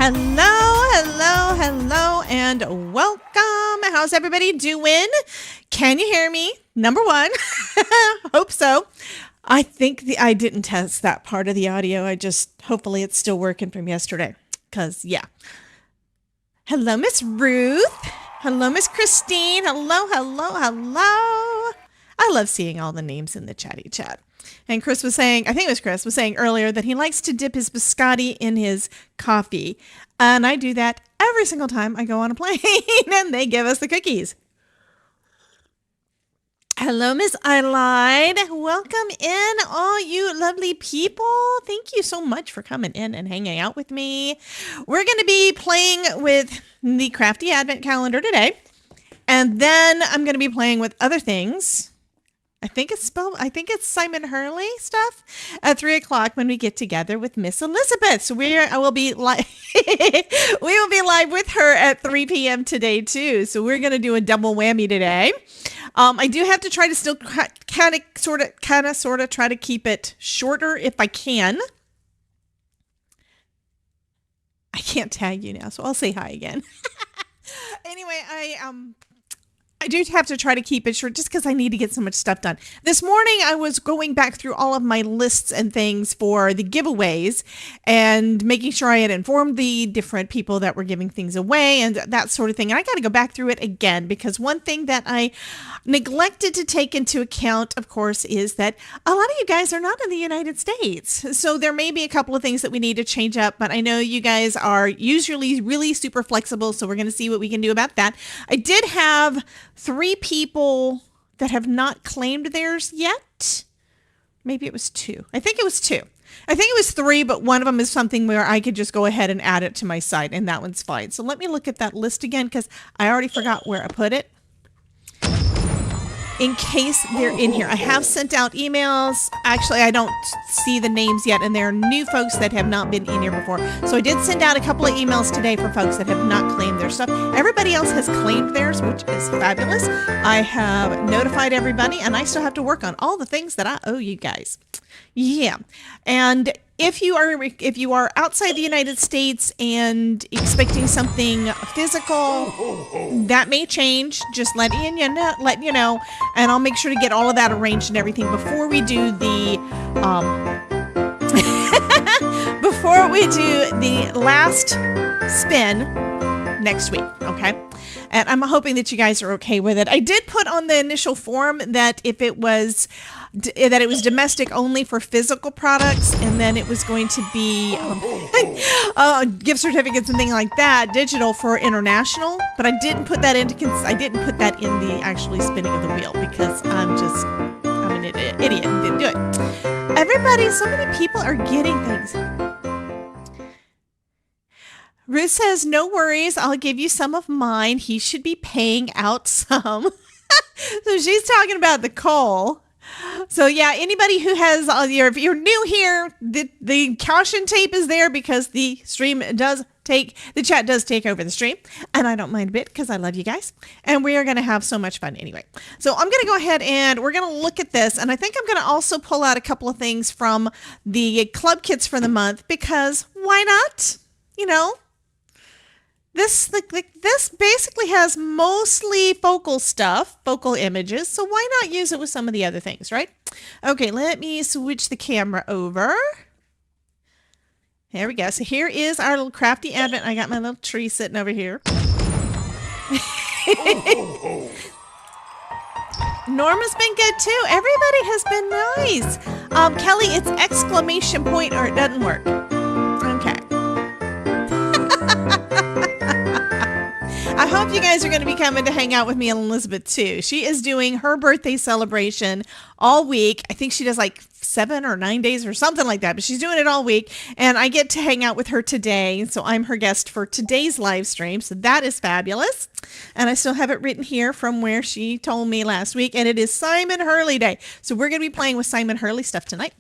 Hello, and welcome. How's everybody doing? Can you hear me? Number one. Hope so. I think I didn't test that part of the audio. Hopefully it's still working from yesterday. Because, yeah. Hello, Miss Ruth. Hello, Miss Christine. Hello. I love seeing all the names in the chatty chat. And Chris was saying, I think it was Chris, was saying earlier that he likes to dip his biscotti in his coffee. And I do that every single time I go on a plane and they give us the cookies. Hello, Miss Eyelide. Welcome in, all you lovely people. Thank you so much for coming in and hanging out with me. We're going to be playing with the Crafty Advent Calendar today. And then I'm going to be playing with other things. I think it's Simon Hurley stuff at 3 o'clock when we get together with Miss Elizabeth. So we will be live with her at 3 p.m. today too. So we're going to do a double whammy today. I do have to try to still kind of try to keep it shorter if I can. I can't tag you now, so I'll say hi again. Anyway, I do have to try to keep it short just because I need to get so much stuff done. This morning, I was going back through all of my lists and things for the giveaways and making sure I had informed the different people that were giving things away and that sort of thing. And I got to go back through it again because one thing that I neglected to take into account, of course, is that a lot of you guys are not in the United States. So there may be a couple of things that we need to change up, but I know you guys are usually really super flexible. So we're going to see what we can do about that. I did have 3 people that have not claimed theirs yet. Maybe it was 2. I think it was 2. I think it was 3, but one of them is something where I could just go ahead and add it to my site, and that one's fine. So let me look at that list again because I already forgot where I put it. In case they're in here. I have sent out emails. Actually, I don't see the names yet, and there are new folks that have not been in here before. So I did send out a couple of emails today for folks that have not claimed their stuff. Everybody else has claimed theirs, which is fabulous. I have notified everybody, and I still have to work on all the things that I owe you guys. Yeah. And if you are outside the United States and expecting something physical, that may change. Just letting you know, and I'll make sure to get all of that arranged and everything before we do the last spin next week. Okay. And I'm hoping that you guys are okay with it. I did put on the initial form that it was domestic only for physical products, and then it was going to be gift certificates and things like that, digital for international. But I didn't put that in the actually spinning of the wheel because I'm an idiot and didn't do it. Everybody, so many people are getting things. Ruth says, no worries, I'll give you some of mine. He should be paying out some. So she's talking about the coal. So yeah, anybody who has, if you're new here, the caution tape is there because the chat does take over the stream. And I don't mind a bit because I love you guys. And we are going to have so much fun anyway. So I'm going to go ahead and we're going to look at this. And I think I'm going to also pull out a couple of things from the club kits for the month because why not? You know? This basically has mostly focal images, so why not use it with some of the other things, right? Okay, let me switch the camera over. There we go. So here is our little Crafty Advent. I got my little tree sitting over here. Norma's been good too. Everybody has been nice. Kelly, it's exclamation point or it doesn't work. Okay. I hope you guys are going to be coming to hang out with me and Elizabeth too. She is doing her birthday celebration all week. I think she does like 7 or 9 days or something like that, but she's doing it all week. And I get to hang out with her today. So I'm her guest for today's live stream. So that is fabulous. And I still have it written here from where she told me last week. And it is Simon Hurley Day. So we're going to be playing with Simon Hurley stuff tonight.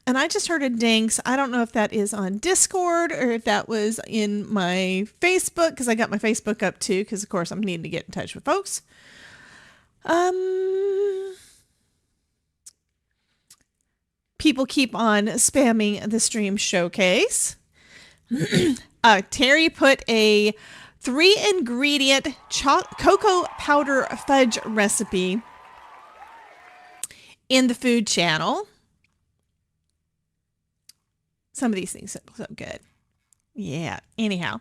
And I just heard a ding. So I don't know if that is on Discord or if that was in my Facebook, because I got my Facebook up too, because of course I'm needing to get in touch with folks. People keep on spamming the stream showcase. Terry put a 3-ingredient cocoa powder fudge recipe in the food channel. Some of these things look so good. Yeah, anyhow.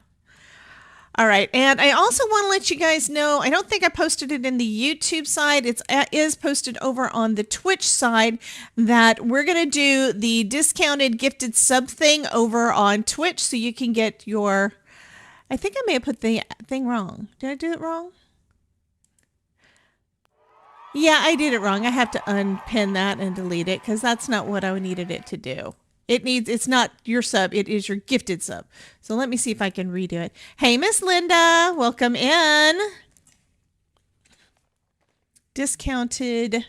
All right, and I also want to let you guys know, I don't think I posted it in the YouTube side. It is posted over on the Twitch side, that we're going to do the discounted gifted sub thing over on Twitch, so you can get your, I think I may have put the thing wrong. Did I do it wrong? Yeah, I did it wrong. I have to unpin that and delete it because that's not what I needed it to do. It's not your sub, it is your gifted sub. So let me see if I can redo it. Hey, Miss Linda, welcome in. Discounted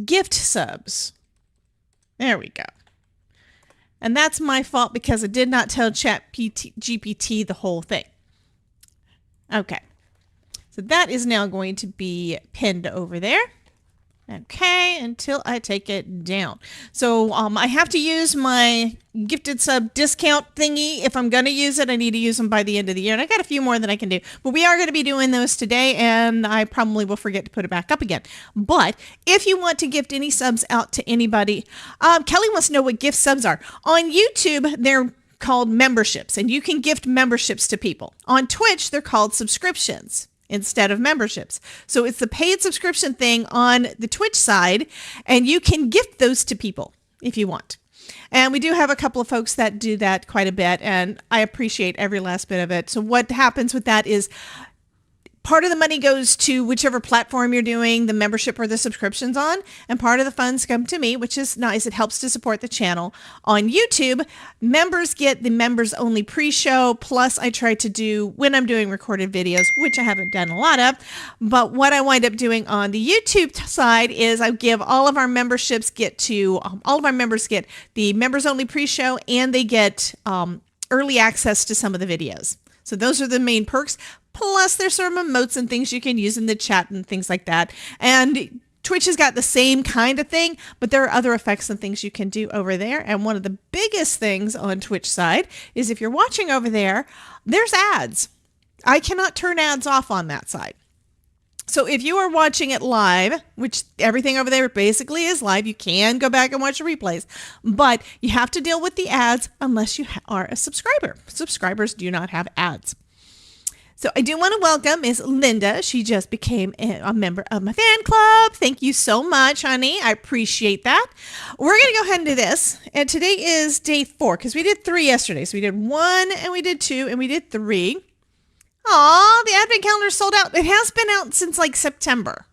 gift subs. There we go. And that's my fault because I did not tell GPT the whole thing. Okay. So that is now going to be pinned over there. Okay, until I take it down. So I have to use my gifted sub discount thingy. If I'm going to use it, I need to use them by the end of the year. And I got a few more that I can do. But we are going to be doing those today, and I probably will forget to put it back up again. But if you want to gift any subs out to anybody, Kelly wants to know what gift subs are. On YouTube, they're called memberships, and you can gift memberships to people. On Twitch, they're called subscriptions instead of memberships. So it's the paid subscription thing on the Twitch side, and you can gift those to people if you want. And we do have a couple of folks that do that quite a bit, and I appreciate every last bit of it. So what happens with that is part of the money goes to whichever platform you're doing the membership or the subscriptions on, and part of the funds come to me, which is nice. It helps to support the channel. On YouTube, members get the members only pre-show, plus I try to do when I'm doing recorded videos, which I haven't done a lot of, but what I wind up doing on the YouTube side is I give all of our memberships all of our members get the members only pre-show, and they get early access to some of the videos. So those are the main perks. Plus, there's some emotes and things you can use in the chat and things like that. And Twitch has got the same kind of thing, but there are other effects and things you can do over there. And one of the biggest things on Twitch side is if you're watching over there, there's ads. I cannot turn ads off on that side. So if you are watching it live, which everything over there basically is live, you can go back and watch the replays, but you have to deal with the ads unless you are a subscriber. Subscribers do not have ads. So I do want to welcome Miss Linda. She just became a member of my fan club. Thank you so much, honey. I appreciate that. We're going to go ahead and do this. And today is day 4 because we did 3 yesterday. So we did 1 and we did 2 and we did 3. Aw, the advent calendar sold out. It has been out since like September.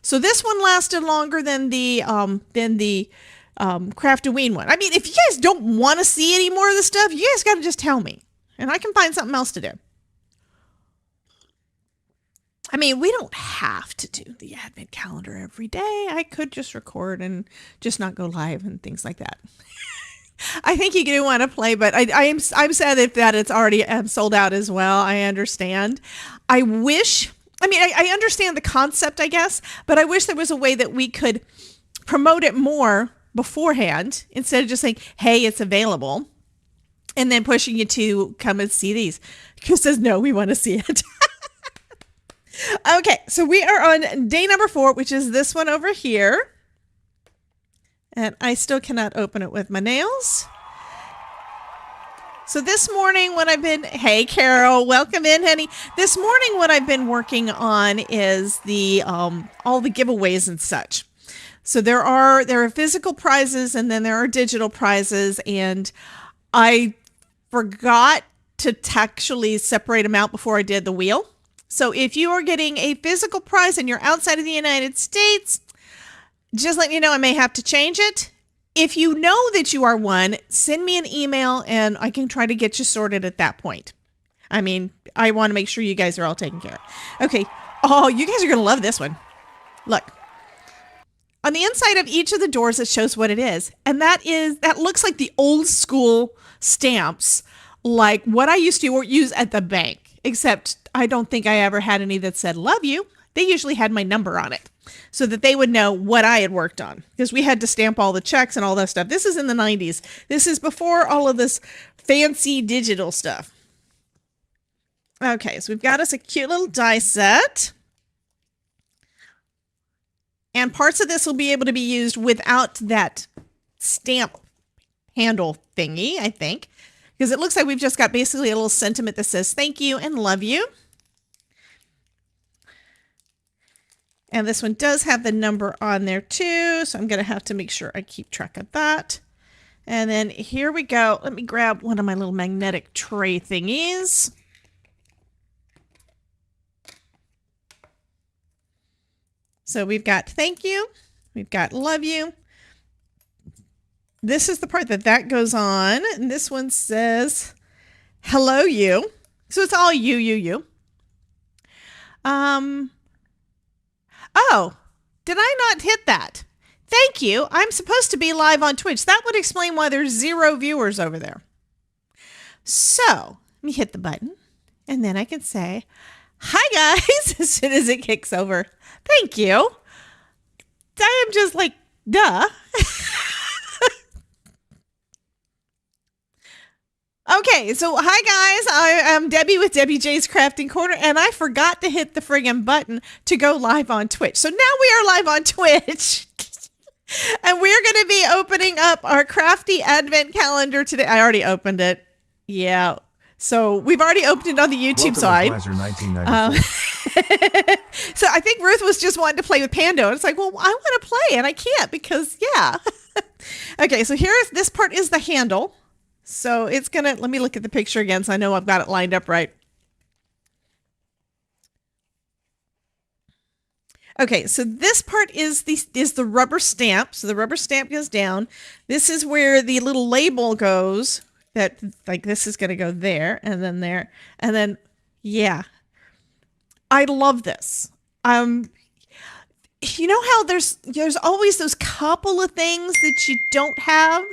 So this one lasted longer than the Craftoween one. I mean, if you guys don't want to see any more of the stuff, you guys got to just tell me. And I can find something else to do. I mean, we don't have to do the advent calendar every day. I could just record and just not go live and things like that. I think you do want to play, but I'm sad that it's already sold out as well. I understand. I understand the concept, I guess, but I wish there was a way that we could promote it more beforehand instead of just saying, hey, it's available, and then pushing you to come and see these. Who says, no, we want to see it. Okay, so we are on day number 4, which is this one over here. And I still cannot open it with my nails. So this morning hey Carol, welcome in, honey. This morning what I've been working on is the all the giveaways and such. So there are physical prizes and then there are digital prizes, and I forgot to actually separate them out before I did the wheel. So if you are getting a physical prize and you're outside of the United States, just letting you know I may have to change it. If you know that you are one, send me an email and I can try to get you sorted at that point. I mean, I want to make sure you guys are all taken care of. Okay. Oh, you guys are going to love this one. Look. On the inside of each of the doors, it shows what it is. And that looks like the old school stamps, like what I used to use at the bank. Except I don't think I ever had any that said, love you. They usually had my number on it so that they would know what I had worked on, because we had to stamp all the checks and all that stuff. This is in the 90s. This is before all of this fancy digital stuff. Okay, so we've got us a cute little die set. And parts of this will be able to be used without that stamp handle thingy, I think. Because it looks like we've just got basically a little sentiment that says thank you and love you. And this one does have the number on there too, so I'm going to have to make sure I keep track of that. And then here we go. Let me grab one of my little magnetic tray thingies. So we've got thank you, we've got love you. This is the part that goes on, and this one says hello you. So it's all you. Oh, did I not hit that? Thank you. I'm supposed to be live on Twitch. That would explain why there's 0 viewers over there. So let me hit the button, and then I can say, hi guys, as soon as it kicks over. Thank you. I am just like, duh. Okay, so hi guys, I am Debbie with Debbie J's Crafting Corner, and I forgot to hit the friggin' button to go live on Twitch. So now we are live on Twitch, and we're going to be opening up our crafty advent calendar today. I already opened it. Yeah, so we've already opened it on the YouTube side. So I think Ruth was just wanting to play with Pando, and it's like, well, I want to play, and I can't because, yeah. Okay, so this part is the handle. So it's going to, let me look at the picture again so I know I've got it lined up right. Okay, so this part is the rubber stamp. So the rubber stamp goes down. This is where the little label goes, that like this is going to go there and then yeah. I love this. You know how there's always those couple of things that you don't have?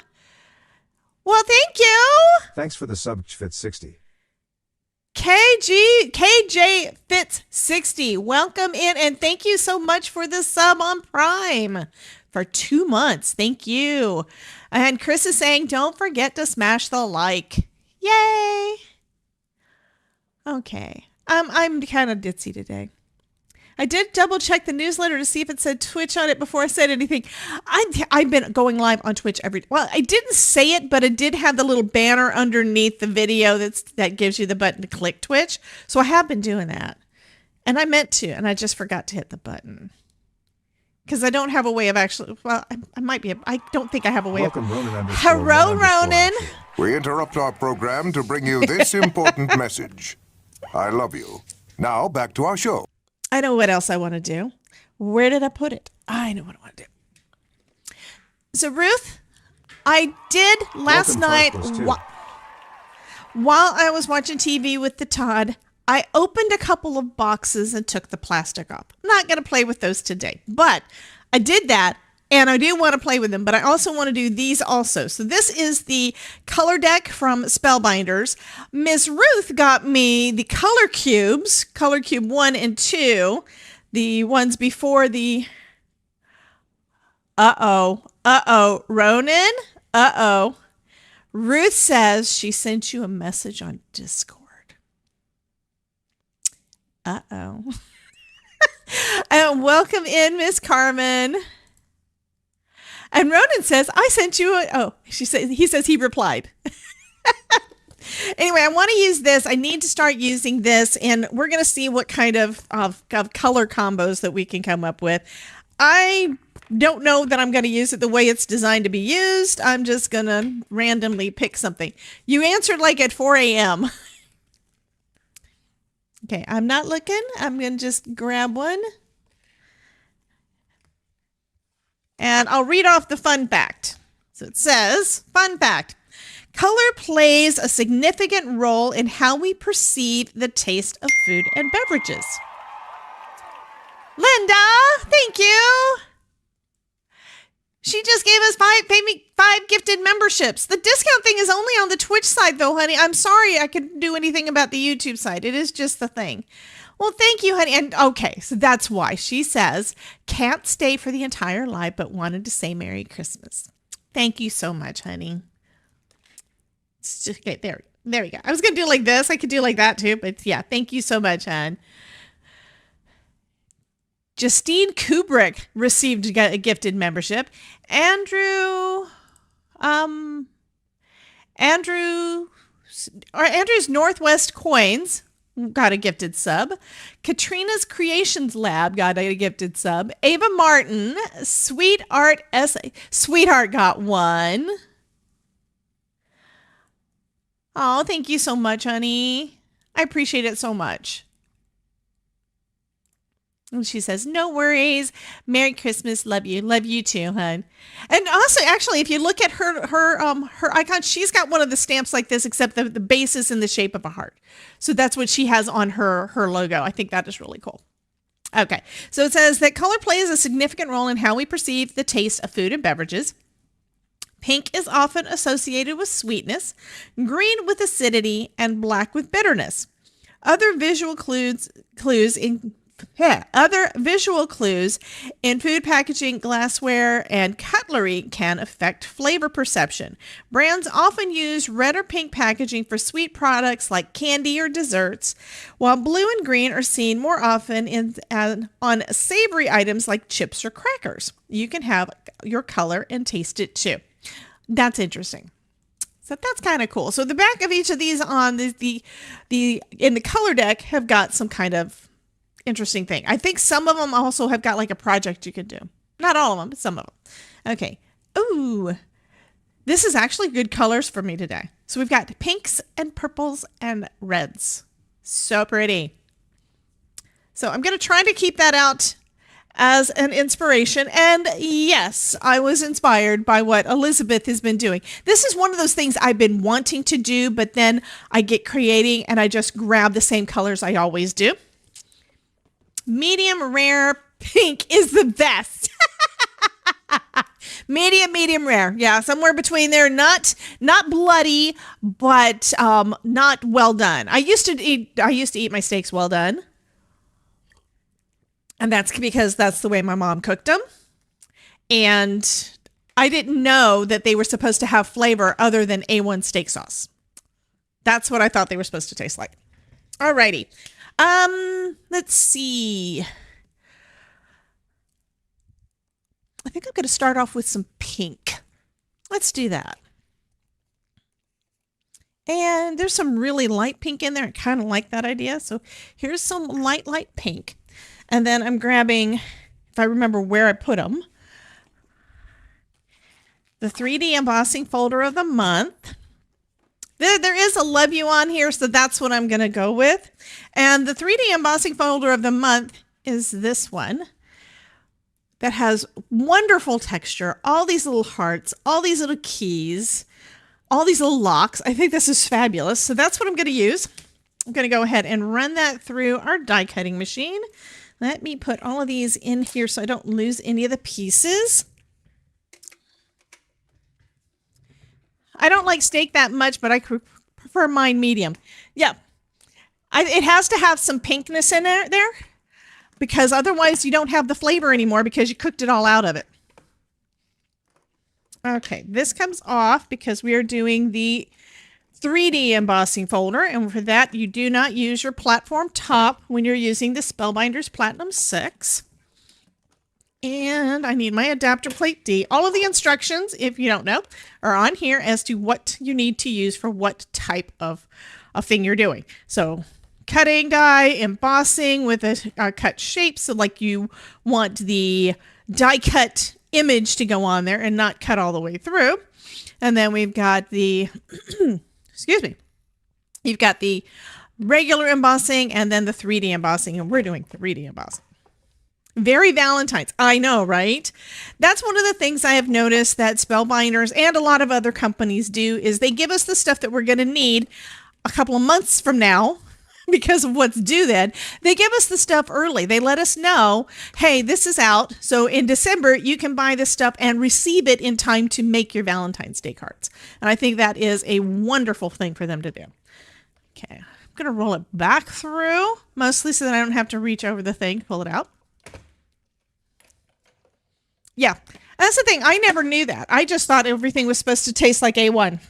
Well, thank you. Thanks for the sub, Fit 60. KJ Fits 60. Welcome in, and thank you so much for the sub on Prime for 2 months. Thank you. And Chris is saying, don't forget to smash the like. Yay. Okay. I'm kind of ditzy today. I did double check the newsletter to see if it said Twitch on it before I said anything. I've been going live on Twitch well, I didn't say it, but it did have the little banner underneath the video that gives you the button to click Twitch. So I have been doing that. And I meant to, and I just forgot to hit the button. Because I don't have a way of actually, well, I might be, I don't think I have a way Welcome, of. Ronan Hello, Ronan. We interrupt our program to bring you this important message. I love you. Now, back to our show. I know what else I want to do. Where did I put it? I know what I want to do. So, Ruth, I did last night, while I was watching TV with the Todd, I opened a couple of boxes and took the plastic off. I'm not going to play with those today, but I did that, and I do want to play with them, but I also want to do these also. So this is the color deck from Spellbinders. Miss Ruth got me the color cubes, color cube 1 and 2, the ones before the, Ronan, Ruth says she sent you a message on Discord. And welcome in, Miss Carmen. And Ronan says, I sent you he says he replied. Anyway, I want to use this. I need to start using this, and we're going to see what kind of color combos that we can come up with. I don't know that I'm going to use it the way it's designed to be used. I'm just going to randomly pick something. You answered like at 4 a.m. Okay, I'm not looking. I'm going to just grab one. And I'll read off the fun fact. So it says, fun fact, color plays a significant role in how we perceive the taste of food and beverages. Linda, thank you. She just gave us five gifted memberships. The discount thing is only on the Twitch side though, honey. I'm sorry I couldn't do anything about the YouTube side. It is just the thing. Well, thank you, honey. And okay, so that's why she says, can't stay for the entire live, but wanted to say Merry Christmas. Thank you so much, honey. It's just, okay, there. There we go. I was going to do like this. I could do like that too, but yeah, thank you so much, hon. Justine Kubrick received a gifted membership. Andrew's Northwest Coins got a gifted sub. Katrina's Creations Lab got a gifted sub. Ava Martin, Sweetheart got one. Oh, thank you so much, honey. I appreciate it so much. And she says, no worries. Merry Christmas. Love you. Love you too, hon. And also, actually, if you look at her icon, she's got one of the stamps like this, except the base is in the shape of a heart. So that's what she has on her logo. I think that is really cool. Okay. So it says that color plays a significant role in how we perceive the taste of food and beverages. Pink is often associated with sweetness, green with acidity, and black with bitterness. Other visual clues in food packaging, glassware, and cutlery can affect flavor perception. Brands often use red or pink packaging for sweet products like candy or desserts, while blue and green are seen more often on savory items like chips or crackers. You can have your color and taste it too. That's interesting. So that's kind of cool. So the back of each of these on the in the color deck have got some kind of interesting thing. I think some of them also have got like a project you could do. Not all of them, but some of them. Okay. Ooh, this is actually good colors for me today. So we've got pinks and purples and reds. So pretty. So I'm going to try to keep that out as an inspiration. And yes, I was inspired by what Elizabeth has been doing. This is one of those things I've been wanting to do, but then I get creating and I just grab the same colors I always do. Medium rare pink is the best. medium rare. Yeah, somewhere between there. Not bloody, but not well done. I used to eat my steaks well done. And that's because that's the way my mom cooked them. And I didn't know that they were supposed to have flavor other than A1 steak sauce. That's what I thought they were supposed to taste like. Alrighty. Let's see. I think I'm going to start off with some pink. Let's do that. And there's some really light pink in there. I kind of like that idea. So here's some light pink. And then I'm grabbing, if I remember where I put them, the 3D embossing folder of the month. There is a love you on here, so that's what I'm going to go with. And the 3D embossing folder of the month is this one that has wonderful texture, all these little hearts, all these little keys, all these little locks. I think this is fabulous. So that's what I'm going to use. I'm going to go ahead and run that through our die cutting machine. Let me put all of these in here so I don't lose any of the pieces. I don't like steak that much, but I prefer mine medium. Yeah, it has to have some pinkness in there because otherwise you don't have the flavor anymore because you cooked it all out of it. Okay, this comes off because we are doing the 3D embossing folder, and for that you do not use your platform top when you're using the Spellbinders Platinum 6. And I need my adapter plate D. All of the instructions, if you don't know, are on here as to what you need to use for what type of a thing you're doing. So cutting die, embossing with a cut shape. So like you want the die cut image to go on there and not cut all the way through. And then we've got the excuse me. You've got the regular embossing and then the 3D embossing, and we're doing 3D embossing. Very Valentine's. I know, right? That's one of the things I have noticed that Spellbinders and a lot of other companies do is they give us the stuff that we're going to need a couple of months from now because of what's due then. They give us the stuff early. They let us know, hey, this is out. So in December, you can buy this stuff and receive it in time to make your Valentine's Day cards. And I think that is a wonderful thing for them to do. Okay, I'm going to roll it back through, mostly so that I don't have to reach over the thing to pull it out. Yeah, that's the thing. I never knew that. I just thought everything was supposed to taste like A1.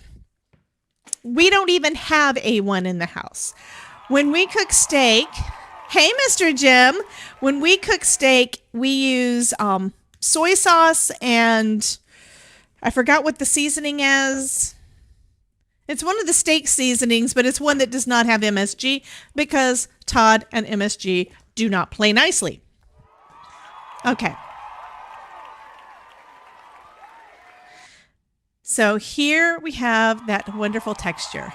we don't even have A1 in the house. When we cook steak, hey, Mr. Jim, when we cook steak, we use soy sauce and I forgot what the seasoning is. It's one of the steak seasonings, but it's one that does not have MSG because Todd and MSG do not play nicely. Okay. So here we have that wonderful texture.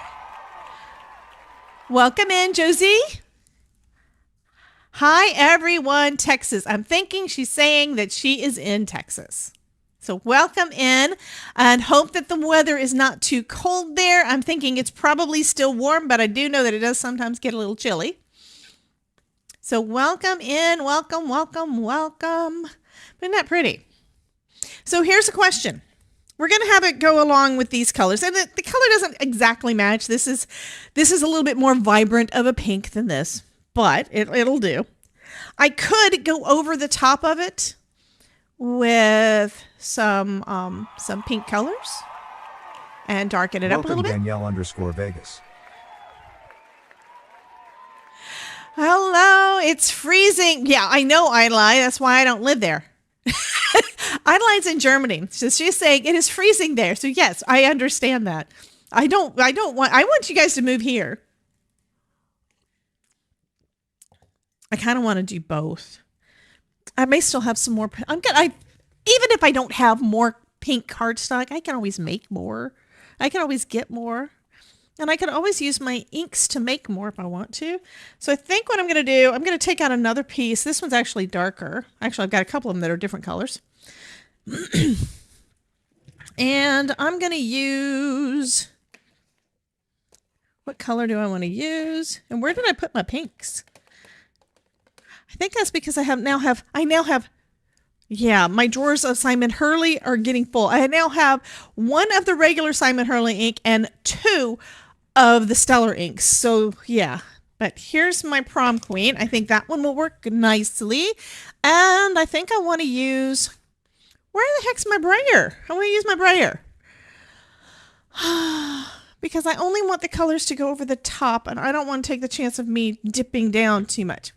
Welcome in, Josie. Hi, everyone, Texas. I'm thinking she's saying that she is in Texas. So welcome in and hope that the weather is not too cold there. I'm thinking it's probably still warm, but I do know that it does sometimes get a little chilly. So welcome in, welcome, welcome, welcome. Isn't that pretty? So here's a question. We're going to have it go along with these colors. And the color doesn't exactly match. This is a little bit more vibrant of a pink than this, but it'll do. I could go over the top of it with some pink colors and darken it up a little bit. Danielle_Vegas. Hello, it's freezing. Yeah, I know, Ideli. That's why I don't live there. Ideli's in Germany. So she's saying it is freezing there. So yes, I understand that. I want you guys to move here. I kind of want to do both. I may still have some more. Even if I don't have more pink cardstock, I can always make more. I can always get more. And I can always use my inks to make more if I want to. So I think what I'm going to do, I'm going to take out another piece. This one's actually darker. Actually, I've got a couple of them that are different colors. And I'm going to use, what color do I want to use? And where did I put my pinks? I think that's because I now have, yeah, my drawers of Simon Hurley are getting full. I now have one of the regular Simon Hurley ink and two of the Stellar inks. So yeah, but here's my prom queen. I think that one will work nicely. And I think I want to use, where the heck's my brayer? I want to use my brayer. Because I only want the colors to go over the top and I don't want to take the chance of me dipping down too much.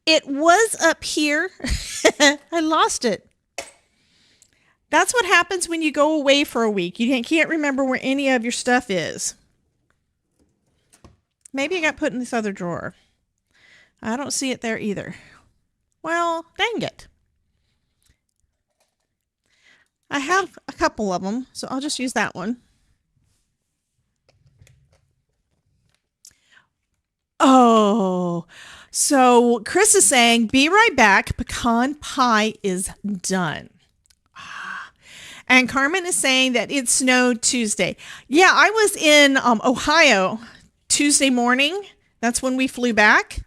It was up here. I lost it. That's what happens when you go away for a week. You can't remember where any of your stuff is. Maybe it got put in this other drawer. I don't see it there either. Well, dang it. I have a couple of them, so I'll just use that one. Oh, so Chris is saying, be right back. Pecan pie is done. And Carmen is saying that it snowed Tuesday. Yeah, I was in Ohio Tuesday morning. That's when we flew back.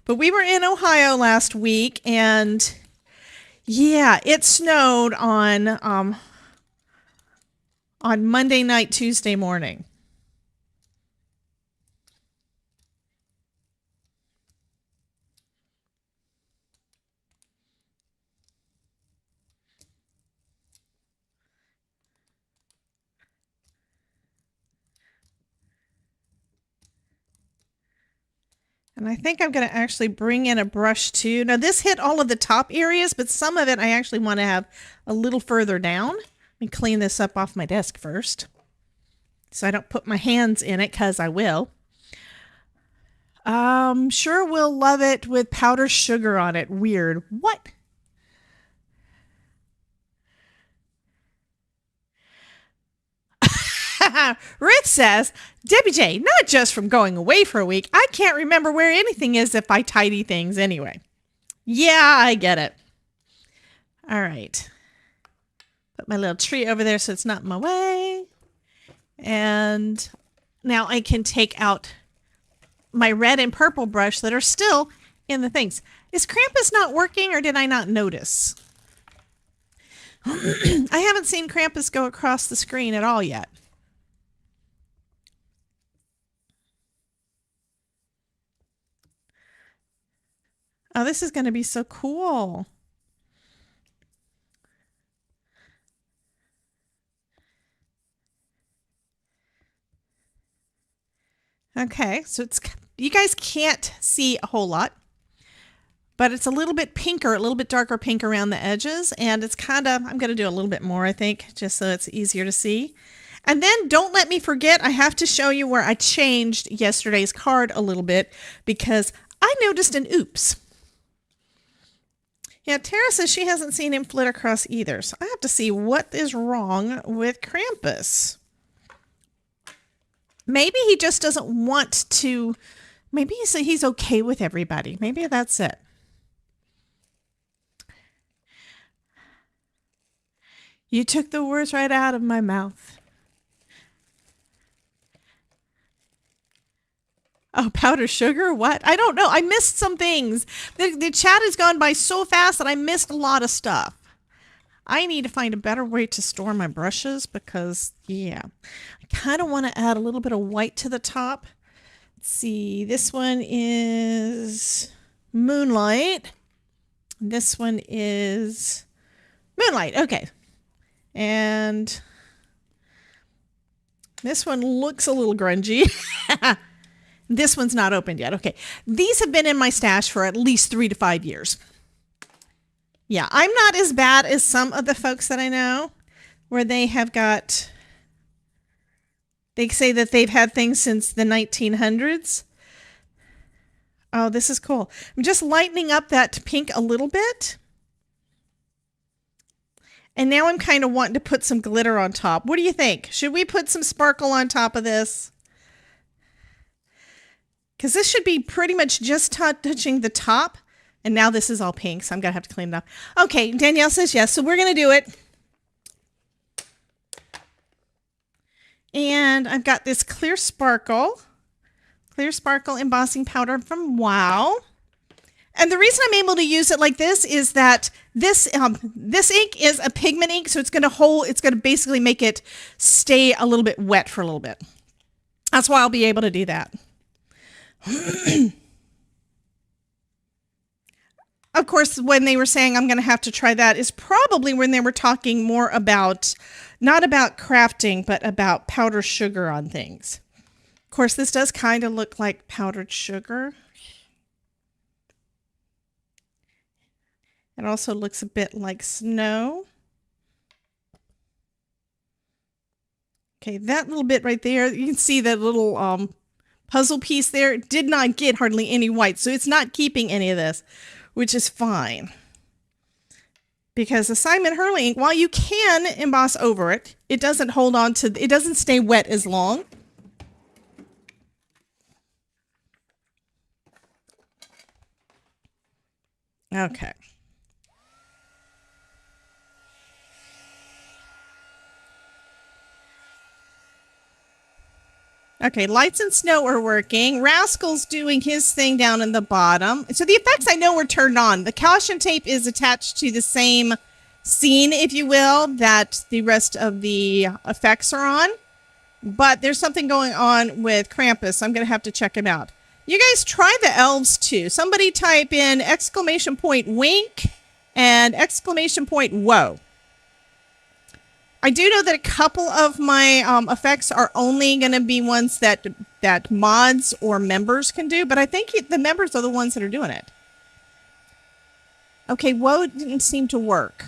But we were in Ohio last week, and yeah, it snowed on Monday night, Tuesday morning. And I think I'm going to actually bring in a brush too. Now this hit all of the top areas, but some of it I actually want to have a little further down. Let me clean this up off my desk first, so I don't put my hands in it, because I will. Sure will love it with powdered sugar on it. Weird. What? Ruth says, Debbie J, not just from going away for a week. I can't remember where anything is if I tidy things anyway. Yeah, I get it. All right. Put my little tree over there so it's not in my way. And now I can take out my red and purple brush that are still in the things. Is Krampus not working, or did I not notice? I haven't seen Krampus go across the screen at all yet. Oh, this is going to be so cool. Okay, so it's, you guys can't see a whole lot, but it's a little bit pinker, a little bit darker pink around the edges, and it's kind of, I'm going to do a little bit more, I think, just so it's easier to see. And then don't let me forget, I have to show you where I changed yesterday's card a little bit because I noticed an oops. Yeah, Tara says she hasn't seen him flit across either, so I have to see what is wrong with Krampus. Maybe he just doesn't want to, maybe he's okay with everybody. Maybe that's it. You took the words right out of my mouth. Oh, powdered sugar? What? I don't know. I missed some things. The chat has gone by so fast that I missed a lot of stuff. I need to find a better way to store my brushes because, yeah, I kind of want to add a little bit of white to the top. Let's see. This one is Moonlight. This one is Moonlight. Okay. And this one looks a little grungy. This one's not opened yet. Okay. These have been in my stash for at least 3 to 5 years. Yeah, I'm not as bad as some of the folks that I know where they have got, they say that they've had things since the 1900s. Oh, this is cool. I'm just lightening up that pink a little bit. And now I'm kind of wanting to put some glitter on top. What do you think? Should we put some sparkle on top of this? Because this should be pretty much just touching the top. And now this is all pink, so I'm going to have to clean it up. Okay, Danielle says yes, so we're going to do it. And I've got this clear sparkle embossing powder from Wow. And the reason I'm able to use it like this is that this ink is a pigment ink, so it's going to basically make it stay a little bit wet for a little bit. That's why I'll be able to do that. Of course, when they were saying I'm going to have to try that is probably when they were talking more about, not about crafting, but about powdered sugar on things. Of course, this does kind of look like powdered sugar. It also looks a bit like snow. Okay, that little bit right there, you can see that little puzzle piece there. It did not get hardly any white, so it's not keeping any of this, which is fine. Because the Simon Hurley ink, while you can emboss over it, it doesn't hold on to, it doesn't stay wet as long. Okay. Okay, lights and snow are working. Rascal's doing his thing down in the bottom. So the effects I know were turned on. The caution tape is attached to the same scene, if you will, that the rest of the effects are on. But there's something going on with Krampus. I'm going to have to check him out. You guys try the elves too. Somebody type in !wink and !whoa. I do know that a couple of my effects are only going to be ones that mods or members can do, but I think the members are the ones that are doing it. Okay, whoa didn't seem to work.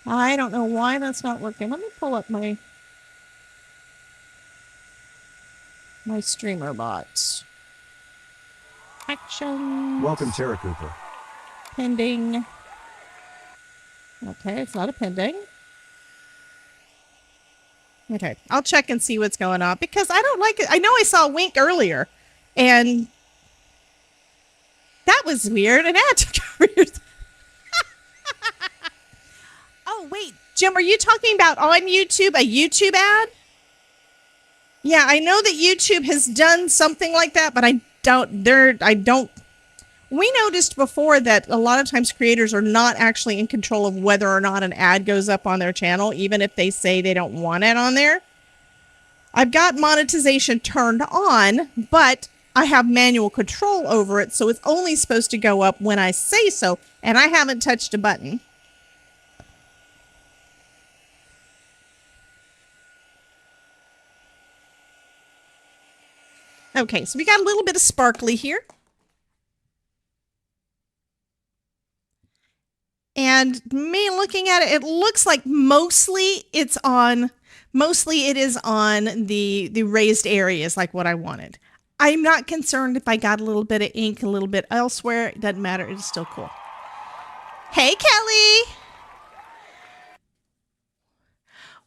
I don't know why that's not working. Let me pull up my streamer bots. Action. Welcome, Tara Cooper. Pending. Okay, it's not a pending. Okay, I'll check and see what's going on because I don't like it. I know I saw a wink earlier and that was weird. And that took over your... Oh, wait, Jim, are you talking about on YouTube, a YouTube ad? Yeah, I know that YouTube has done something like that, but I don't. We noticed before that a lot of times creators are not actually in control of whether or not an ad goes up on their channel, even if they say they don't want it on there. I've got monetization turned on, but I have manual control over it, so it's only supposed to go up when I say so, and I haven't touched a button. Okay, so we got a little bit of sparkly here. And me looking at it, it looks like mostly it is on the raised areas like what I wanted. I'm not concerned if I got a little bit of ink a little bit elsewhere. It doesn't matter. It's still cool. Hey, Kelly.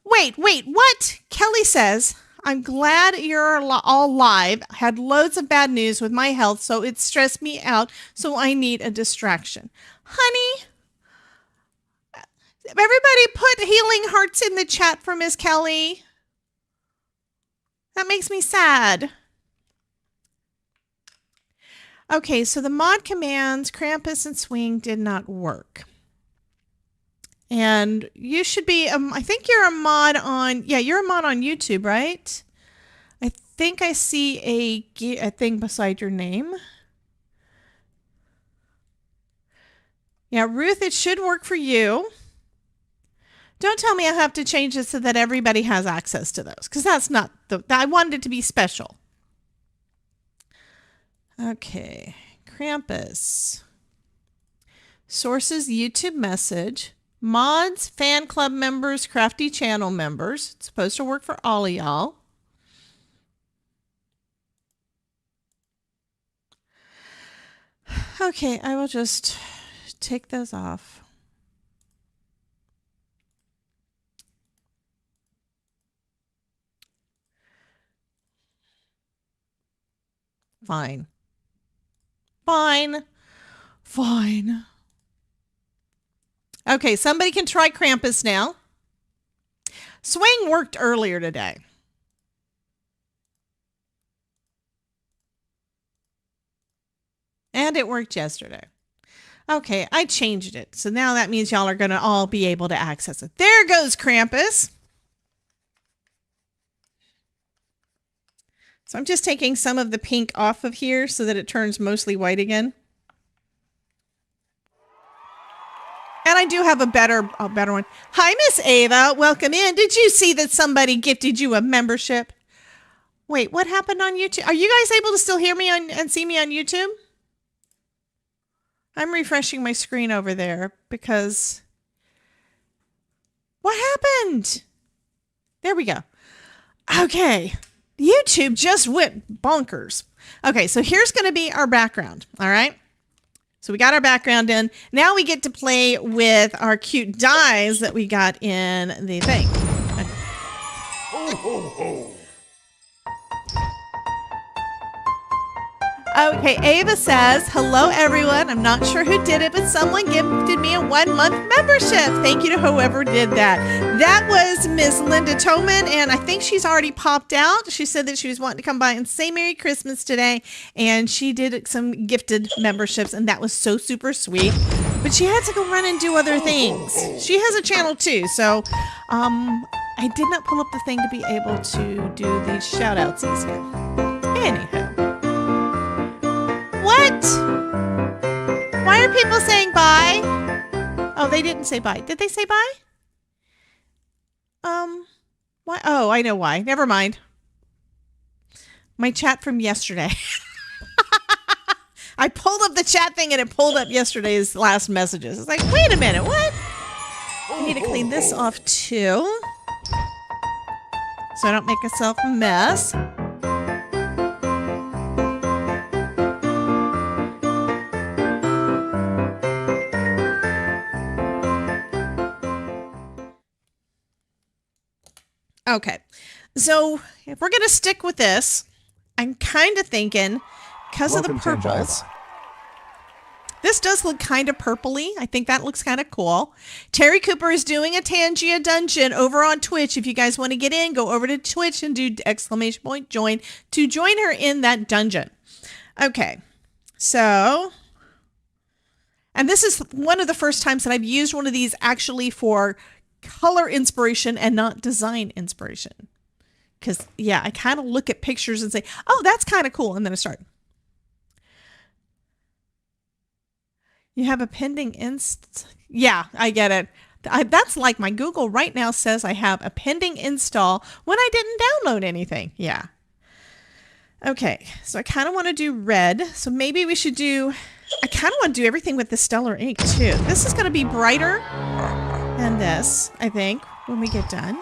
Wait, what? Kelly says, I'm glad you're all live. Had loads of bad news with my health, so it stressed me out, so I need a distraction. Honey, everybody put healing hearts in the chat for Miss Kelly. That makes me sad. Okay, so the mod commands, Krampus and Swing, did not work. And you should be, I think you're a mod on, you're a mod on YouTube, right? I think I see a thing beside your name. Yeah, Ruth, it should work for you. Don't tell me I have to change it so that everybody has access to those, because that's not I wanted it to be special. Okay, Krampus. Sources, YouTube message. Mods, fan club members, crafty channel members. It's supposed to work for all of y'all. Okay, I will just take those off. Fine. Okay, somebody can try Krampus now. Swing worked earlier today. And it worked yesterday. Okay, I changed it. So now that means y'all are going to all be able to access it. There goes Krampus. So I'm just taking some of the pink off of here so that it turns mostly white again. And I do have a better one. Hi, Miss Ava. Welcome in. Did you see that somebody gifted you a membership? Wait, what happened on YouTube? Are you guys able to still hear me and see me on YouTube? I'm refreshing my screen over there because... What happened? There we go. Okay. YouTube just went bonkers. Okay, so here's going to be our background. All right. So we got our background in. Now we get to play with our cute dies that we got in the thing. Okay. Ho, ho, ho. Okay, Ava says, hello everyone. I'm not sure who did it, but someone gifted me a 1-month membership. Thank you to whoever did that. That was Miss Linda Toman, and I think she's already popped out. She said that she was wanting to come by and say Merry Christmas today, and she did some gifted memberships, and that was so super sweet. But she had to go run and do other things. She has a channel too, so I did not pull up the thing to be able to do these shout outs easier. Anyhow. What? Why are people saying bye? Oh, they didn't say bye. Did they say bye? Why? Oh, I know why. Never mind. My chat from yesterday. I pulled up the chat thing and it pulled up yesterday's last messages. It's like, wait a minute, what? I need to clean this off too, so I don't make myself a mess. Okay, so if we're going to stick with this, I'm kind of thinking, because of the purples, this does look kind of purpley. I think that looks kind of cool. Terry Cooper is doing a Tangia dungeon over on Twitch. If you guys want to get in, go over to Twitch and do !join to join her in that dungeon. Okay, so, and this is one of the first times that I've used one of these actually for color inspiration and not design inspiration, because yeah, I kind of look at pictures and say, oh, that's kind of cool, and then I start. You have a pending yeah, I get it. That's like my Google right now says I have a pending install when I didn't download anything. Yeah. Okay, so I kind of want to do red. So maybe we should do, I kind of want to do everything with the stellar ink too. This is going to be brighter than this, I think, when we get done.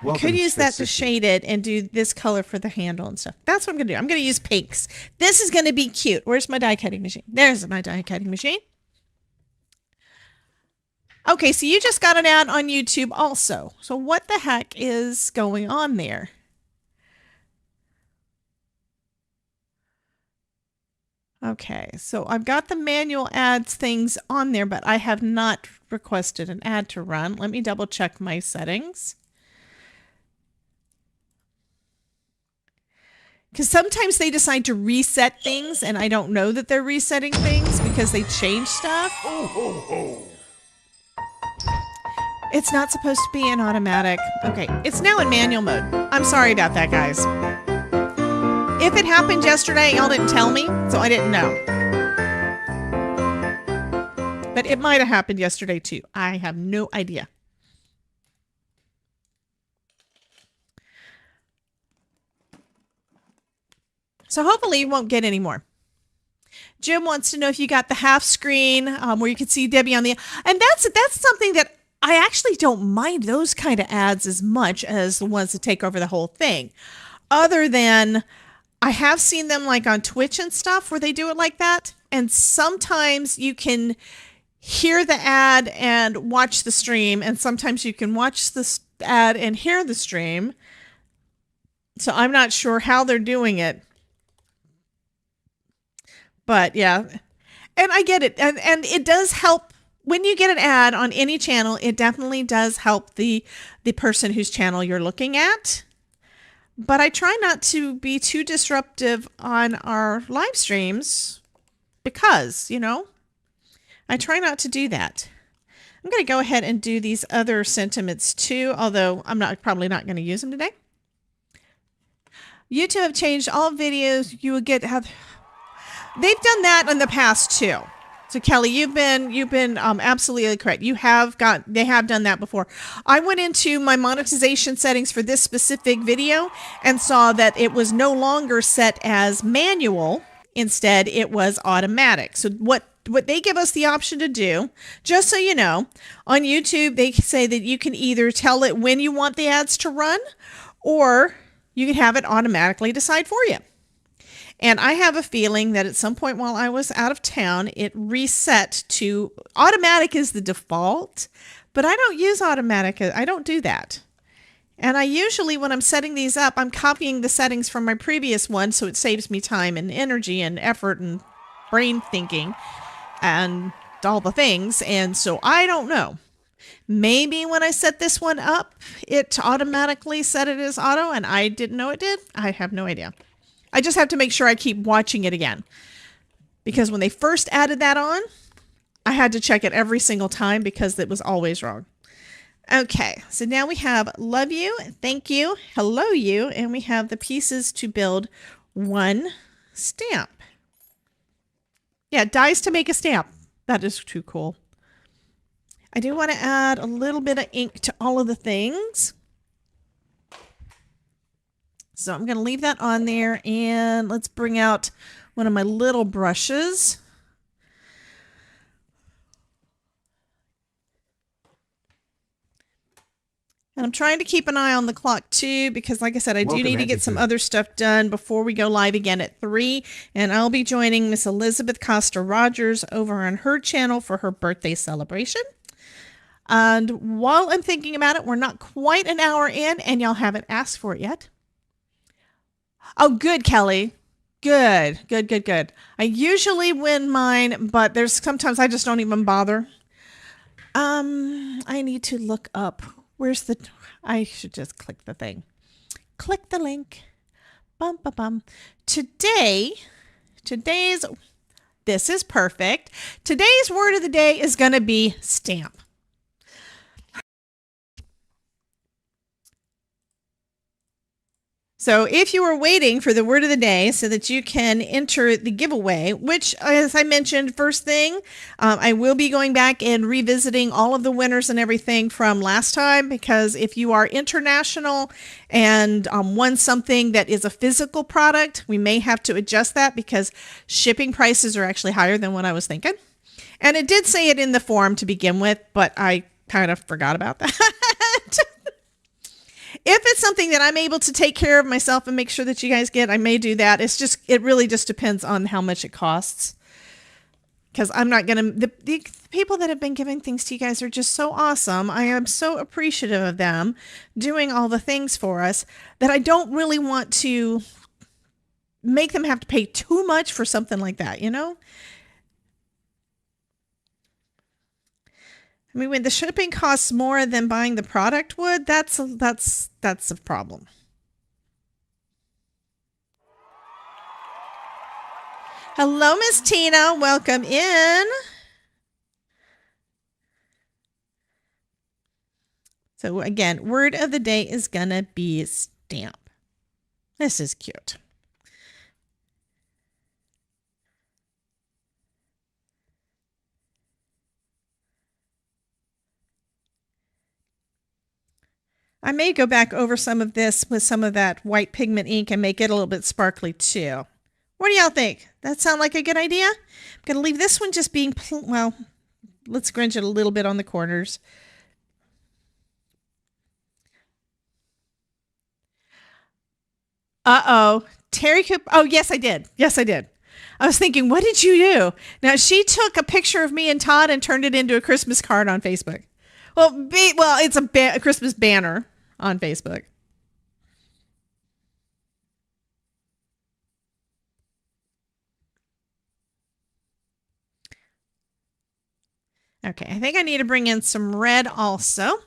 I could use that to shade it and do this color for the handle and stuff. That's what I'm going to do. I'm going to use pinks. This is going to be cute. Where's my die cutting machine? There's my die cutting machine. Okay, so you just got an ad on YouTube also. So what the heck is going on there? Okay, so I've got the manual ads things on there, but I have not requested an ad to run. Let me double check my settings. Because sometimes they decide to reset things, and I don't know that they're resetting things because they change stuff. It's not supposed to be in automatic. Okay, it's now in manual mode. I'm sorry about that, guys. If it happened yesterday, y'all didn't tell me, so I didn't know. But it might have happened yesterday, too. I have no idea. So hopefully you won't get any more. Jim wants to know if you got the half screen where you can see Debbie on the... And that's something that I actually don't mind those kind of ads as much as the ones that take over the whole thing. Other than I have seen them like on Twitch and stuff where they do it like that. And sometimes you can hear the ad and watch the stream. And sometimes you can watch the ad and hear the stream. So I'm not sure how they're doing it. But yeah, and I get it. And it does help when you get an ad on any channel. It definitely does help the person whose channel you're looking at. But I try not to be too disruptive on our live streams because, you know, I try not to do that. I'm going to go ahead and do these other sentiments too, although I'm probably not going to use them today. YouTube have changed all videos. You would they've done that in the past too. So Kelly, you've been absolutely correct. They have done that before. I went into my monetization settings for this specific video and saw that it was no longer set as manual. Instead, it was automatic. So what they give us the option to do, just so you know, on YouTube, they say that you can either tell it when you want the ads to run, or you can have it automatically decide for you. And I have a feeling that at some point while I was out of town, it reset to automatic is the default, but I don't use automatic. I don't do that. And I usually, when I'm setting these up, I'm copying the settings from my previous one, so it saves me time and energy and effort and brain thinking and all the things. And so I don't know. Maybe when I set this one up, it automatically set it as auto and I didn't know it did. I have no idea. I just have to make sure I keep watching it again. Because when they first added that on, I had to check it every single time because it was always wrong. Okay, so now we have love you, thank you, hello you, and we have the pieces to build one stamp. Yeah, dies to make a stamp. That is too cool. I do want to add a little bit of ink to all of the things. So I'm going to leave that on there, and let's bring out one of my little brushes. And I'm trying to keep an eye on the clock too, because like I said, I do need to get some other stuff done before we go live again at 3. And I'll be joining Miss Elizabeth Costa Rogers over on her channel for her birthday celebration. And while I'm thinking about it, we're not quite an hour in and y'all haven't asked for it yet. Oh, good, Kelly. Good. I usually win mine, but there's sometimes I just don't even bother. I need to look up. Where's the... I should just click the thing. Click the link. Bum, bum, bum. Today's... This is perfect. Today's word of the day is going to be stamp. So if you are waiting for the word of the day so that you can enter the giveaway, which, as I mentioned, first thing, I will be going back and revisiting all of the winners and everything from last time, because if you are international and won something that is a physical product, we may have to adjust that because shipping prices are actually higher than what I was thinking. And it did say it in the form to begin with, but I kind of forgot about that. If it's something that I'm able to take care of myself and make sure that you guys get, I may do that. It really just depends on how much it costs. Because I'm not going to, the people that have been giving things to you guys are just so awesome. I am so appreciative of them doing all the things for us that I don't really want to make them have to pay too much for something like that, you know? I mean, when the shipping costs more than buying the product would, that's a problem. Hello, Miss Tina. Welcome in. So again, word of the day is gonna be stamp. This is cute. I may go back over some of this with some of that white pigment ink and make it a little bit sparkly too. What do y'all think? That sound like a good idea? I'm going to leave this one just being, well, let's scrunch it a little bit on the corners. Uh-oh. Terry Coop. Oh, yes, I did. Yes, I did. I was thinking, what did you do? Now, she took a picture of me and Todd and turned it into a Christmas card on Facebook. Well, it's a Christmas banner on Facebook. Okay, I think I need to bring in some red also.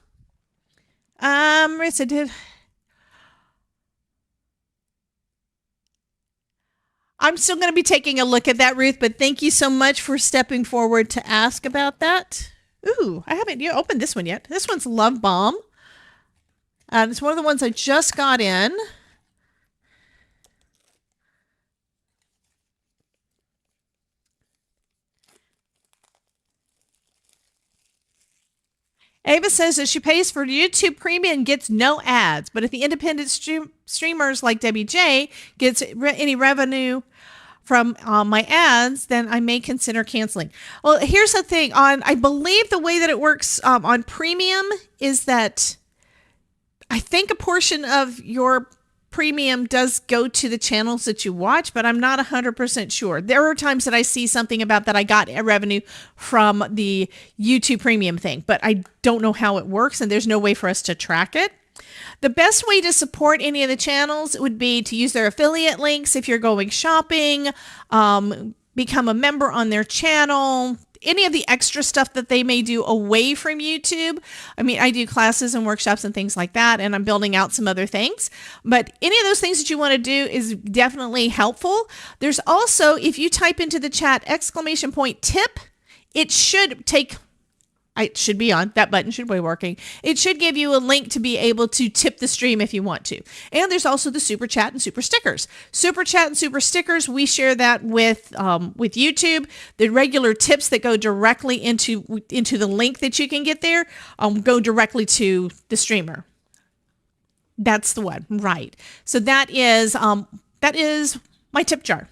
Marissa did. I'm still going to be taking a look at that, Ruth, but thank you so much for stepping forward to ask about that. Ooh, I haven't opened this one yet. This one's Love Bomb. It's one of the ones I just got in. Ava says that she pays for YouTube Premium and gets no ads, but if the independent streamers like Debbie J gets any revenue from my ads, then I may consider canceling. Well, here's the thing. I believe the way that it works on Premium is that I think a portion of your Premium does go to the channels that you watch, but I'm not 100% sure. There are times that I see something about that I got a revenue from the YouTube Premium thing, but I don't know how it works, and there's no way for us to track it. The best way to support any of the channels would be to use their affiliate links if you're going shopping, become a member on their channel, any of the extra stuff that they may do away from YouTube. I mean, I do classes and workshops and things like that, and I'm building out some other things. But any of those things that you want to do is definitely helpful. There's also, if you type into the chat !tip, it should take... It should be on. That button should be working. It should give you a link to be able to tip the stream if you want to. And there's also the super chat and super stickers. Super chat and super stickers, we share that with YouTube. The regular tips that go directly into the link that you can get there go directly to the streamer. That's the one, right? So that is my tip jar.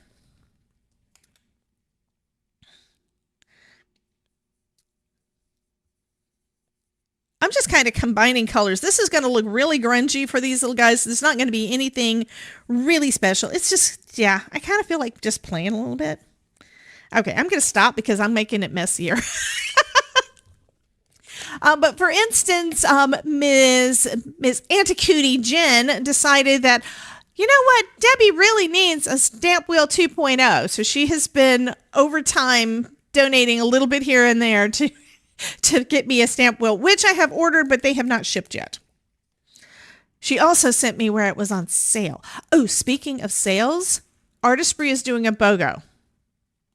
I'm just kind of combining colors. This is going to look really grungy for these little guys. There's not going to be anything really special. It's just, yeah, I kind of feel like just playing a little bit. Okay, I'm going to stop because I'm making it messier. But for instance, Ms. Anticutie Jen decided that, you know what, Debbie really needs a stamp wheel 2.0. So she has been over time donating a little bit here and there to get me a stamp wheel, which I have ordered, but they have not shipped yet. She also sent me where it was on sale. Oh, speaking of sales, Artistry is doing a BOGO.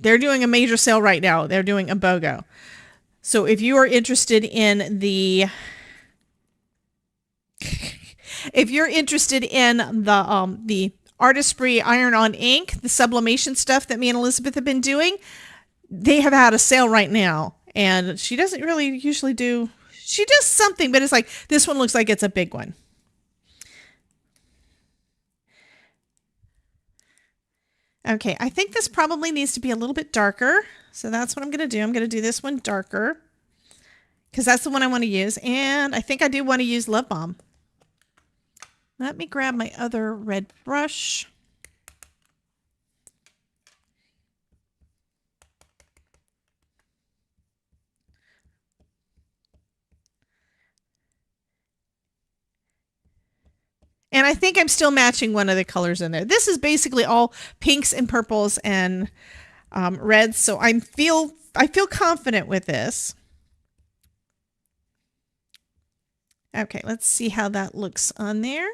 They're doing a major sale right now. They're doing a BOGO. So if you are interested in the If you're interested in the Artistry Iron on Ink, the sublimation stuff that me and Elizabeth have been doing, they have had a sale right now. And she doesn't really usually do, she does something, but it's like, this one looks like it's a big one. Okay, I think this probably needs to be a little bit darker. So that's what I'm going to do. I'm going to do this one darker because that's the one I want to use. And I think I do want to use Love Bomb. Let me grab my other red brush. And I think I'm still matching one of the colors in there. This is basically all pinks and purples and reds. So I feel confident with this. Okay, let's see how that looks on there.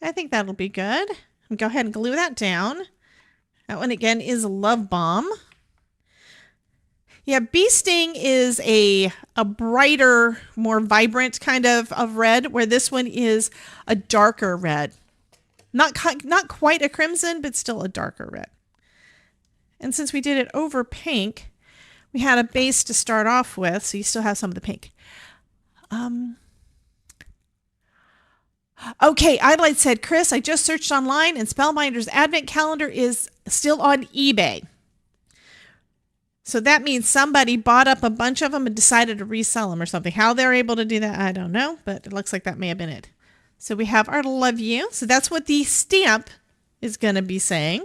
I think that'll be good. Go ahead and glue that down. That one again is Love Bomb. Yeah, Bee Sting is a brighter, more vibrant kind of red, where this one is a darker red. Not quite a crimson, but still a darker red. And since we did it over pink, we had a base to start off with, so you still have some of the pink. Okay, Idolight said, Chris, I just searched online and Spellbinders Advent Calendar is still on eBay. So that means somebody bought up a bunch of them and decided to resell them or something. How they're able to do that, I don't know, but it looks like that may have been it. So we have our Love You. So that's what the stamp is going to be saying.